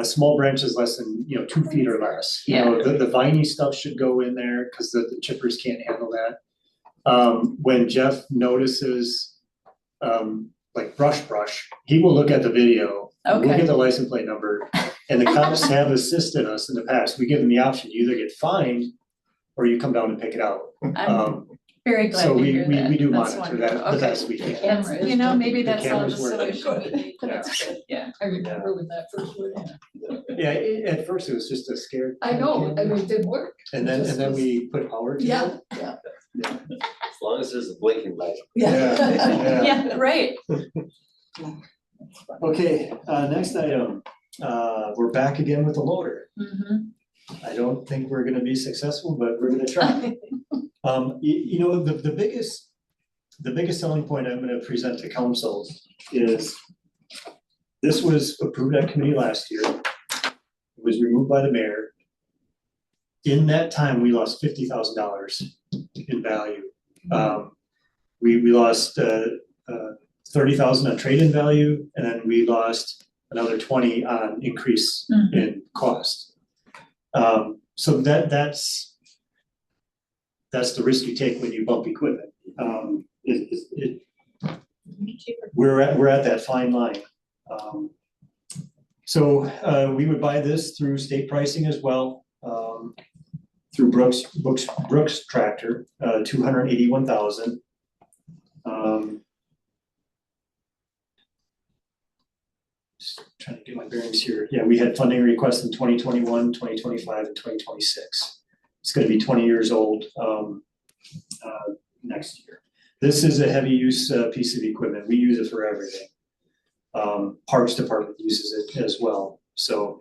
small branches less than, 2 feet or less. The viney stuff should go in there, cause the chippers can't handle that. When Jeff notices, brush, he will look at the video. We'll Okay. get the license plate number, and the cops have assisted us in the past. We give them the option, you either get fined or you come down and pick it out. I'm very glad So to we hear that. do That's monitor that wonderful. the Okay. best we can. Camera is You know, working. maybe The that's not the cameras work. solution we need. That's good, yeah. I remember when that first went in. Yeah, at first it was just a scare. I know, I mean, it did work. And then we put power to it. Yeah, yeah. As long as there's a blinking light. Yeah. Yeah, right. Okay, next item, we're back again with the loader. Mhm. I don't think we're gonna be successful, but we're gonna try. You know, the biggest selling point I'm gonna present to council is this was approved at committee last year. It was removed by the mayor. In that time, we lost $50,000 in value. We lost 30,000 on trade-in value, and then we lost another 20 on increase in cost. So that's the risk you take when you bump equipment. We're at that fine line. So we would buy this through state pricing as well, through Brooks Tractor, 281,000. Just trying to get my bearings here. Yeah, we had funding requests in 2021, 2025, and 2026. It's gonna be 20 years old next year. This is a heavy use piece of equipment. We use it for everything. Parks Department uses it as well. So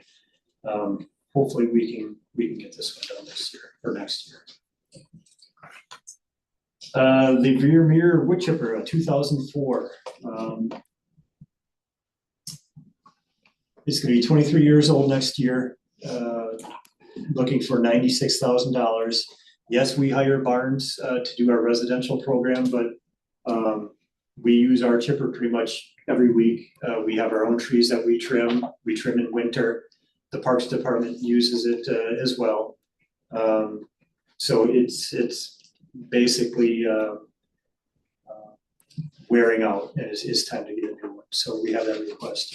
hopefully we can get this one done this year or next year. The Vermeer wood chipper, a 2004. It's gonna be 23 years old next year, looking for $96,000. Yes, we hire Barnes to do our residential program, but we use our chipper pretty much every week. We have our own trees that we trim in winter. The Parks Department uses it as well. So it's basically wearing out, and it's time to get a new one. So we have that request.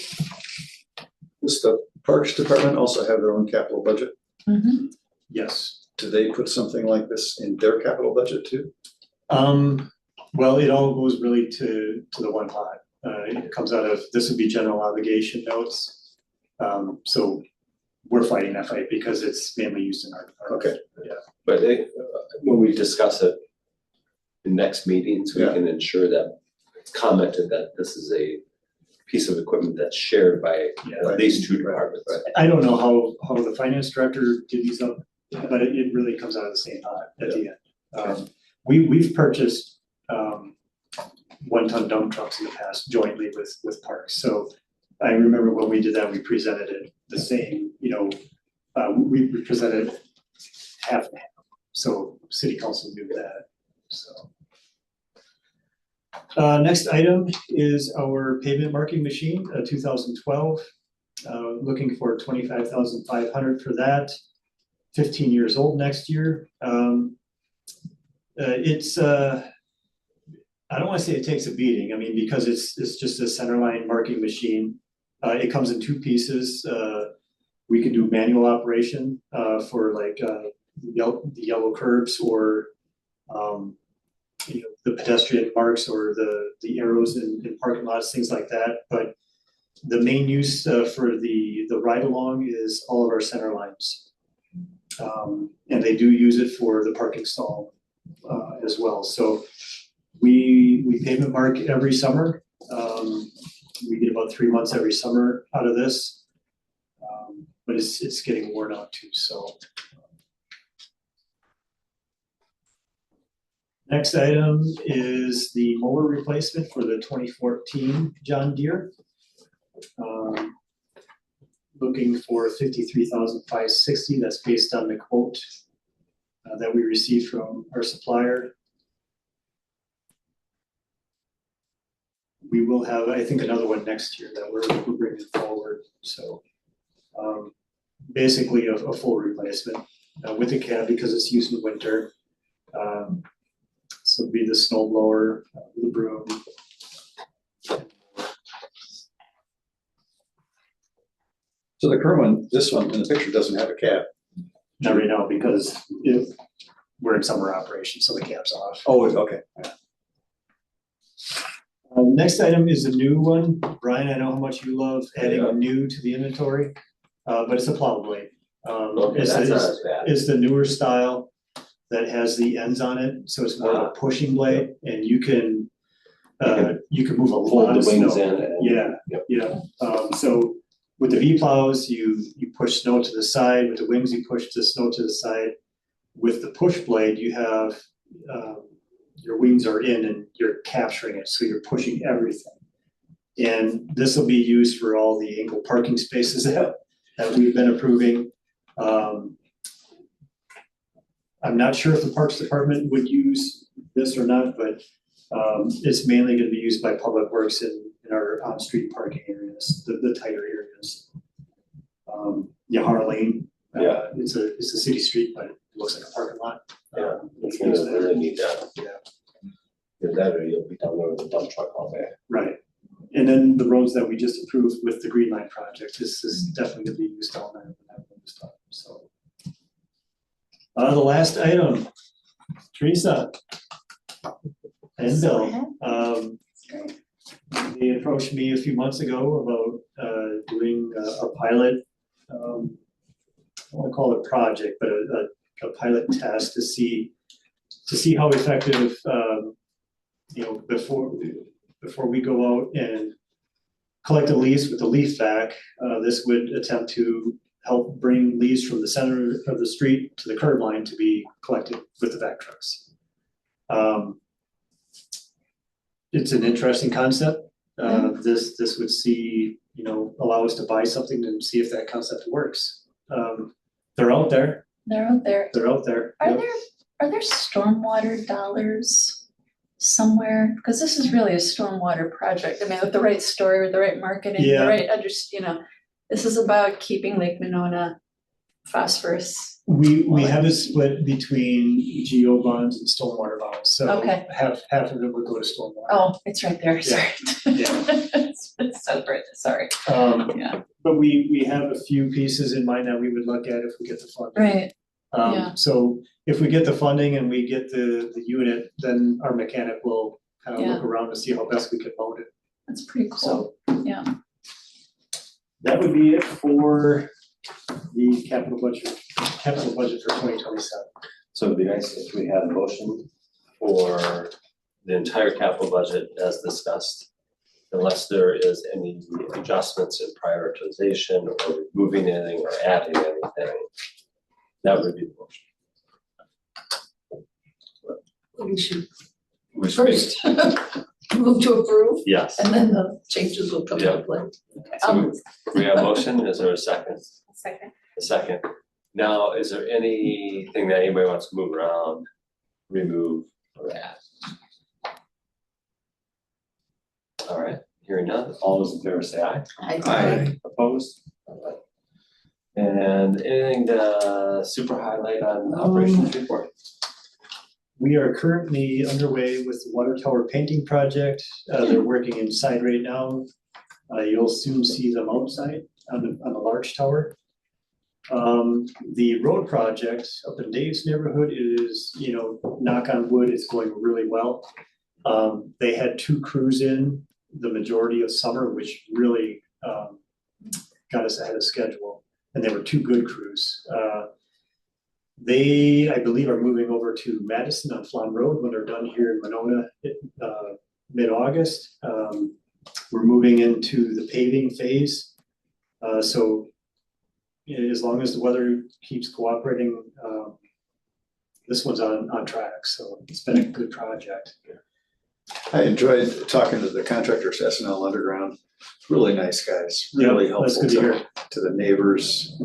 Does the Parks Department also have their own capital budget? Mhm. Yes. Do they put something like this in their capital budget too? Well, it all goes really to the one pot. It comes out of, this would be general obligation notes. So we're fighting that fight because it's mainly used in our department. Okay. Yeah. But when we discuss it in next meetings, we can ensure that it's commented that this is a piece of equipment that's shared by at least two departments. I don't know how the finance director divvies up, but it really comes out of the same pot at the end. We've purchased 1-ton dump trucks in the past jointly with Parks. So I remember when we did that, we presented it the same, we presented half and half. So city council knew that, so. Next item is our pavement marking machine, 2012. Looking for 25,500 for that. 15 years old next year. It's I don't want to say it takes a beating. I mean, because it's just a centerline marking machine. It comes in two pieces. We can do manual operation for like the yellow curbs or the pedestrian marks or the arrows in parking lots, things like that. But the main use for the ride along is all of our center lines. And they do use it for the parking stall as well. So we pavement mark every summer. We get about 3 months every summer out of this. But it's getting worn out too, so. Next item is the mower replacement for the 2014 John Deere. Looking for 53,560. That's based on the quote that we received from our supplier. We will have, I think, another one next year that we're bringing forward. So basically a full replacement with the cab because it's used in winter. So it'd be the snow blower, the broom. So the current one, this one in the picture doesn't have a cab. Not right now because we're in summer operation, so the cap's off. Oh, okay. Next item is a new one. Brian, I know how much you love adding Yeah. new to the inventory, but it's a plow blade. Okay, It's, that's not it's, as bad. it's the newer style that has the ends on it, so it's more of a pushing blade, and you can move a lot Fold of the wings snow. in and. Yeah, Yep. yeah, so with the V plows, you push snow to the side, with the wings, you push the snow to the side. With the push blade, you have, your wings are in and you're capturing it, so you're pushing everything. And this will be used for all the angle parking spaces that we've been approving. I'm not sure if the Parks Department would use this or not, but it's mainly gonna be used by Public Works in our on-street parking areas, the tighter areas. Yahar Lane, it's a city street, but it looks like a parking lot. Yeah, it's gonna really need that. Yeah. Either that or you'll be down there with a dump truck all day. Right, and then the roads that we just approved with the Green Line project, this is definitely gonna be used all night when that road is done, so. The last item, Teresa. And Bill, they approached me a few months ago about doing a pilot, I don't wanna call it a project, but a pilot test to see how effective, before we go out and collect the leaves with the leaf vac, this would attempt to help bring leaves from the center of the street to the curb line to be collected with the vac trucks. It's an interesting concept. This would allow us to buy something and see if that concept works. They're out there. They're out there. They're out there. Are Yep. there stormwater dollars somewhere? Because this is really a stormwater project. I mean, with the right story, with the right marketing, Yeah. the right this is about keeping Lake Monona phosphorus. We have a split between GO bonds and stormwater bonds, so Okay. half of it would go to stormwater. Oh, it's right there, sorry. Yeah. It's separate, sorry. Yeah. But we have a few pieces in mind that we would look at if we get the funding. Right, yeah. So if we get the funding and we get the unit, then our mechanic will kind of look around to see how best we can mount it. That's pretty cool, So yeah. that would be it for the capital budget for 2027. So it'd be nice if we had a motion for the entire capital budget as discussed. Unless there is any adjustments in prioritization or removing anything or adding anything. That would be the motion. We should We should- first move to approve, Yes. and then the changes will come into play. So we have a motion, is there a second? Second. A second. Now, is there anything that anybody wants to move around, remove, or add? All right, hearing none, all those in favor say aye. Aye. Opposed? All right. And anything to super highlight on operations report? We are currently underway with the water tower painting project. They're working inside right now. You'll soon see them outside on the large tower. The road project up in Dave's neighborhood is, knock on wood, it's going really well. They had 2 crews in the majority of summer, which really got us ahead of schedule. And they were 2 good crews. They, I believe, are moving over to Madison on Flom Road when they're done here in Monona mid-August. We're moving into the paving phase. So as long as the weather keeps cooperating, this one's on track. So it's been a good project. I enjoyed talking to the contractors, S&L Underground. Really nice guys, really Yeah, that's helpful good to hear. to the neighbors,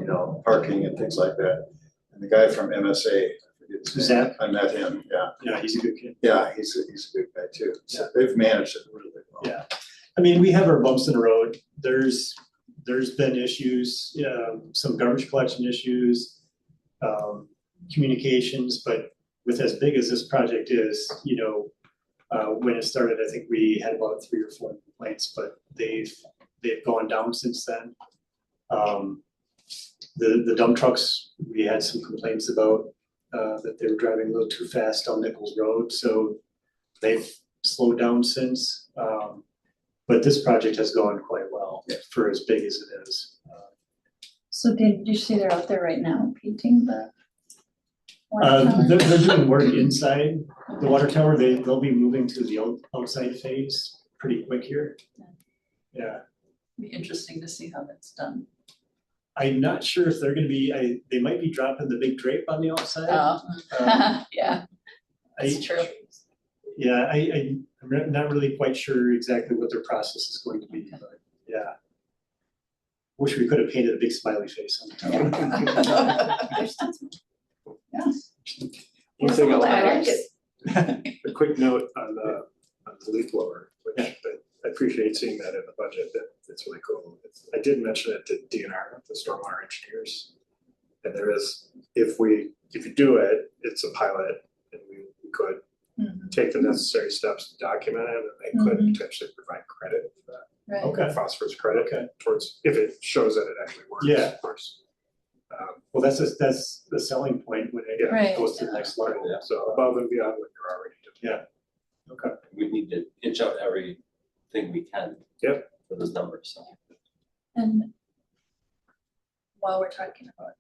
parking and things like that. And the guy from MSA, I forget his name. Zach? I met him, yeah. Yeah, he's a good kid. Yeah, he's a good guy too. So they've managed it really well. Yeah, I mean, we have our bumps in the road. There's been issues, some garbage collection issues, communications, but with as big as this project is, when it started, I think we had about 3 or 4 complaints, but they've gone down since then. The dump trucks, we had some complaints about. that they were driving a little too fast on Nichols Road, so they've slowed down since. But this project has gone quite well for as big as it is. So did you see they're out there right now painting the water tower? They're doing work inside the water tower, they'll be moving to the outside phase pretty quick here. Yeah, Be interesting to see how that's done. I'm not sure if they're gonna be, they might be dropping the big drape on the outside. Oh, yeah, that's I- true. Yeah, I'm not really quite sure exactly what their process is going to be, but yeah. Wish we could have painted a big smiley face on the tower. One thing I'll I add, like it. a quick note on the leaf blower, which I appreciate seeing that in the budget, that it's really cool. I did mention it to DNR, the stormwater engineers. And there is, if you do it, it's a pilot, and we could take the necessary steps to document it, and they could potentially provide credit for that. Right. Okay. Phosphorus credit towards, if it shows that it actually works, Yeah. of course. Well, that's the selling point when it Right. goes to the next level. Yeah. So above and beyond what you're already doing. Yeah. Okay. We need to inch out everything we can. Yep. For those numbers, so. And while we're talking about,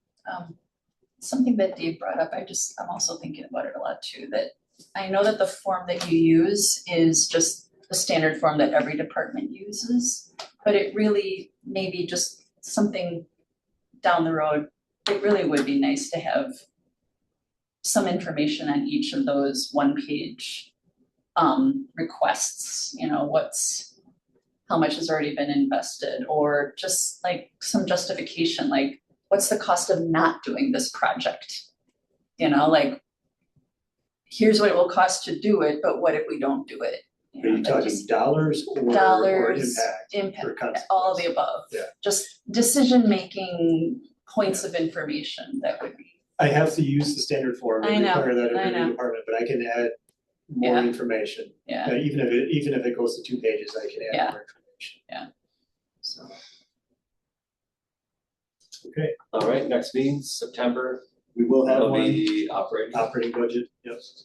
something that Dave brought up, I'm also thinking about it a lot too, that I know that the form that you use is just the standard form that every department uses, but it really maybe just something down the road, it really would be nice to have some information on each of those one-page requests, how much has already been invested, or just like some justification, like what's the cost of not doing this project? Like, here's what it will cost to do it, but what if we don't do it? Are you talking dollars or Dollars, impact or impact, all of the above. Yeah. Just decision-making points of information that would be. I have to use the standard form I and know, require that of I every know. department, but I can add more Yeah. information. Yeah. Even if it goes to 2 pages, I can add Yeah. more information. Yeah. So. Okay, All right, next meeting, September, we will have will one be operating, operating budget, yes.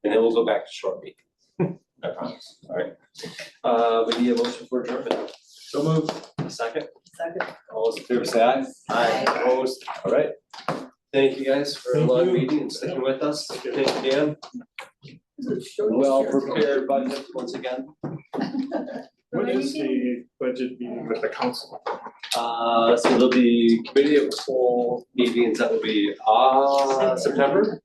and then we'll go back to short meeting. I promise, all right. We need a motion for adjournment. So moved. Second, all those in favor say aye. Aye. Opposed, all right. Thank you guys for a Thank long you. meeting and sticking with us. Thank you, Dan. Well prepared budget once again. What is the budget meeting with the council? So there'll be committee of the whole meetings that will be, September.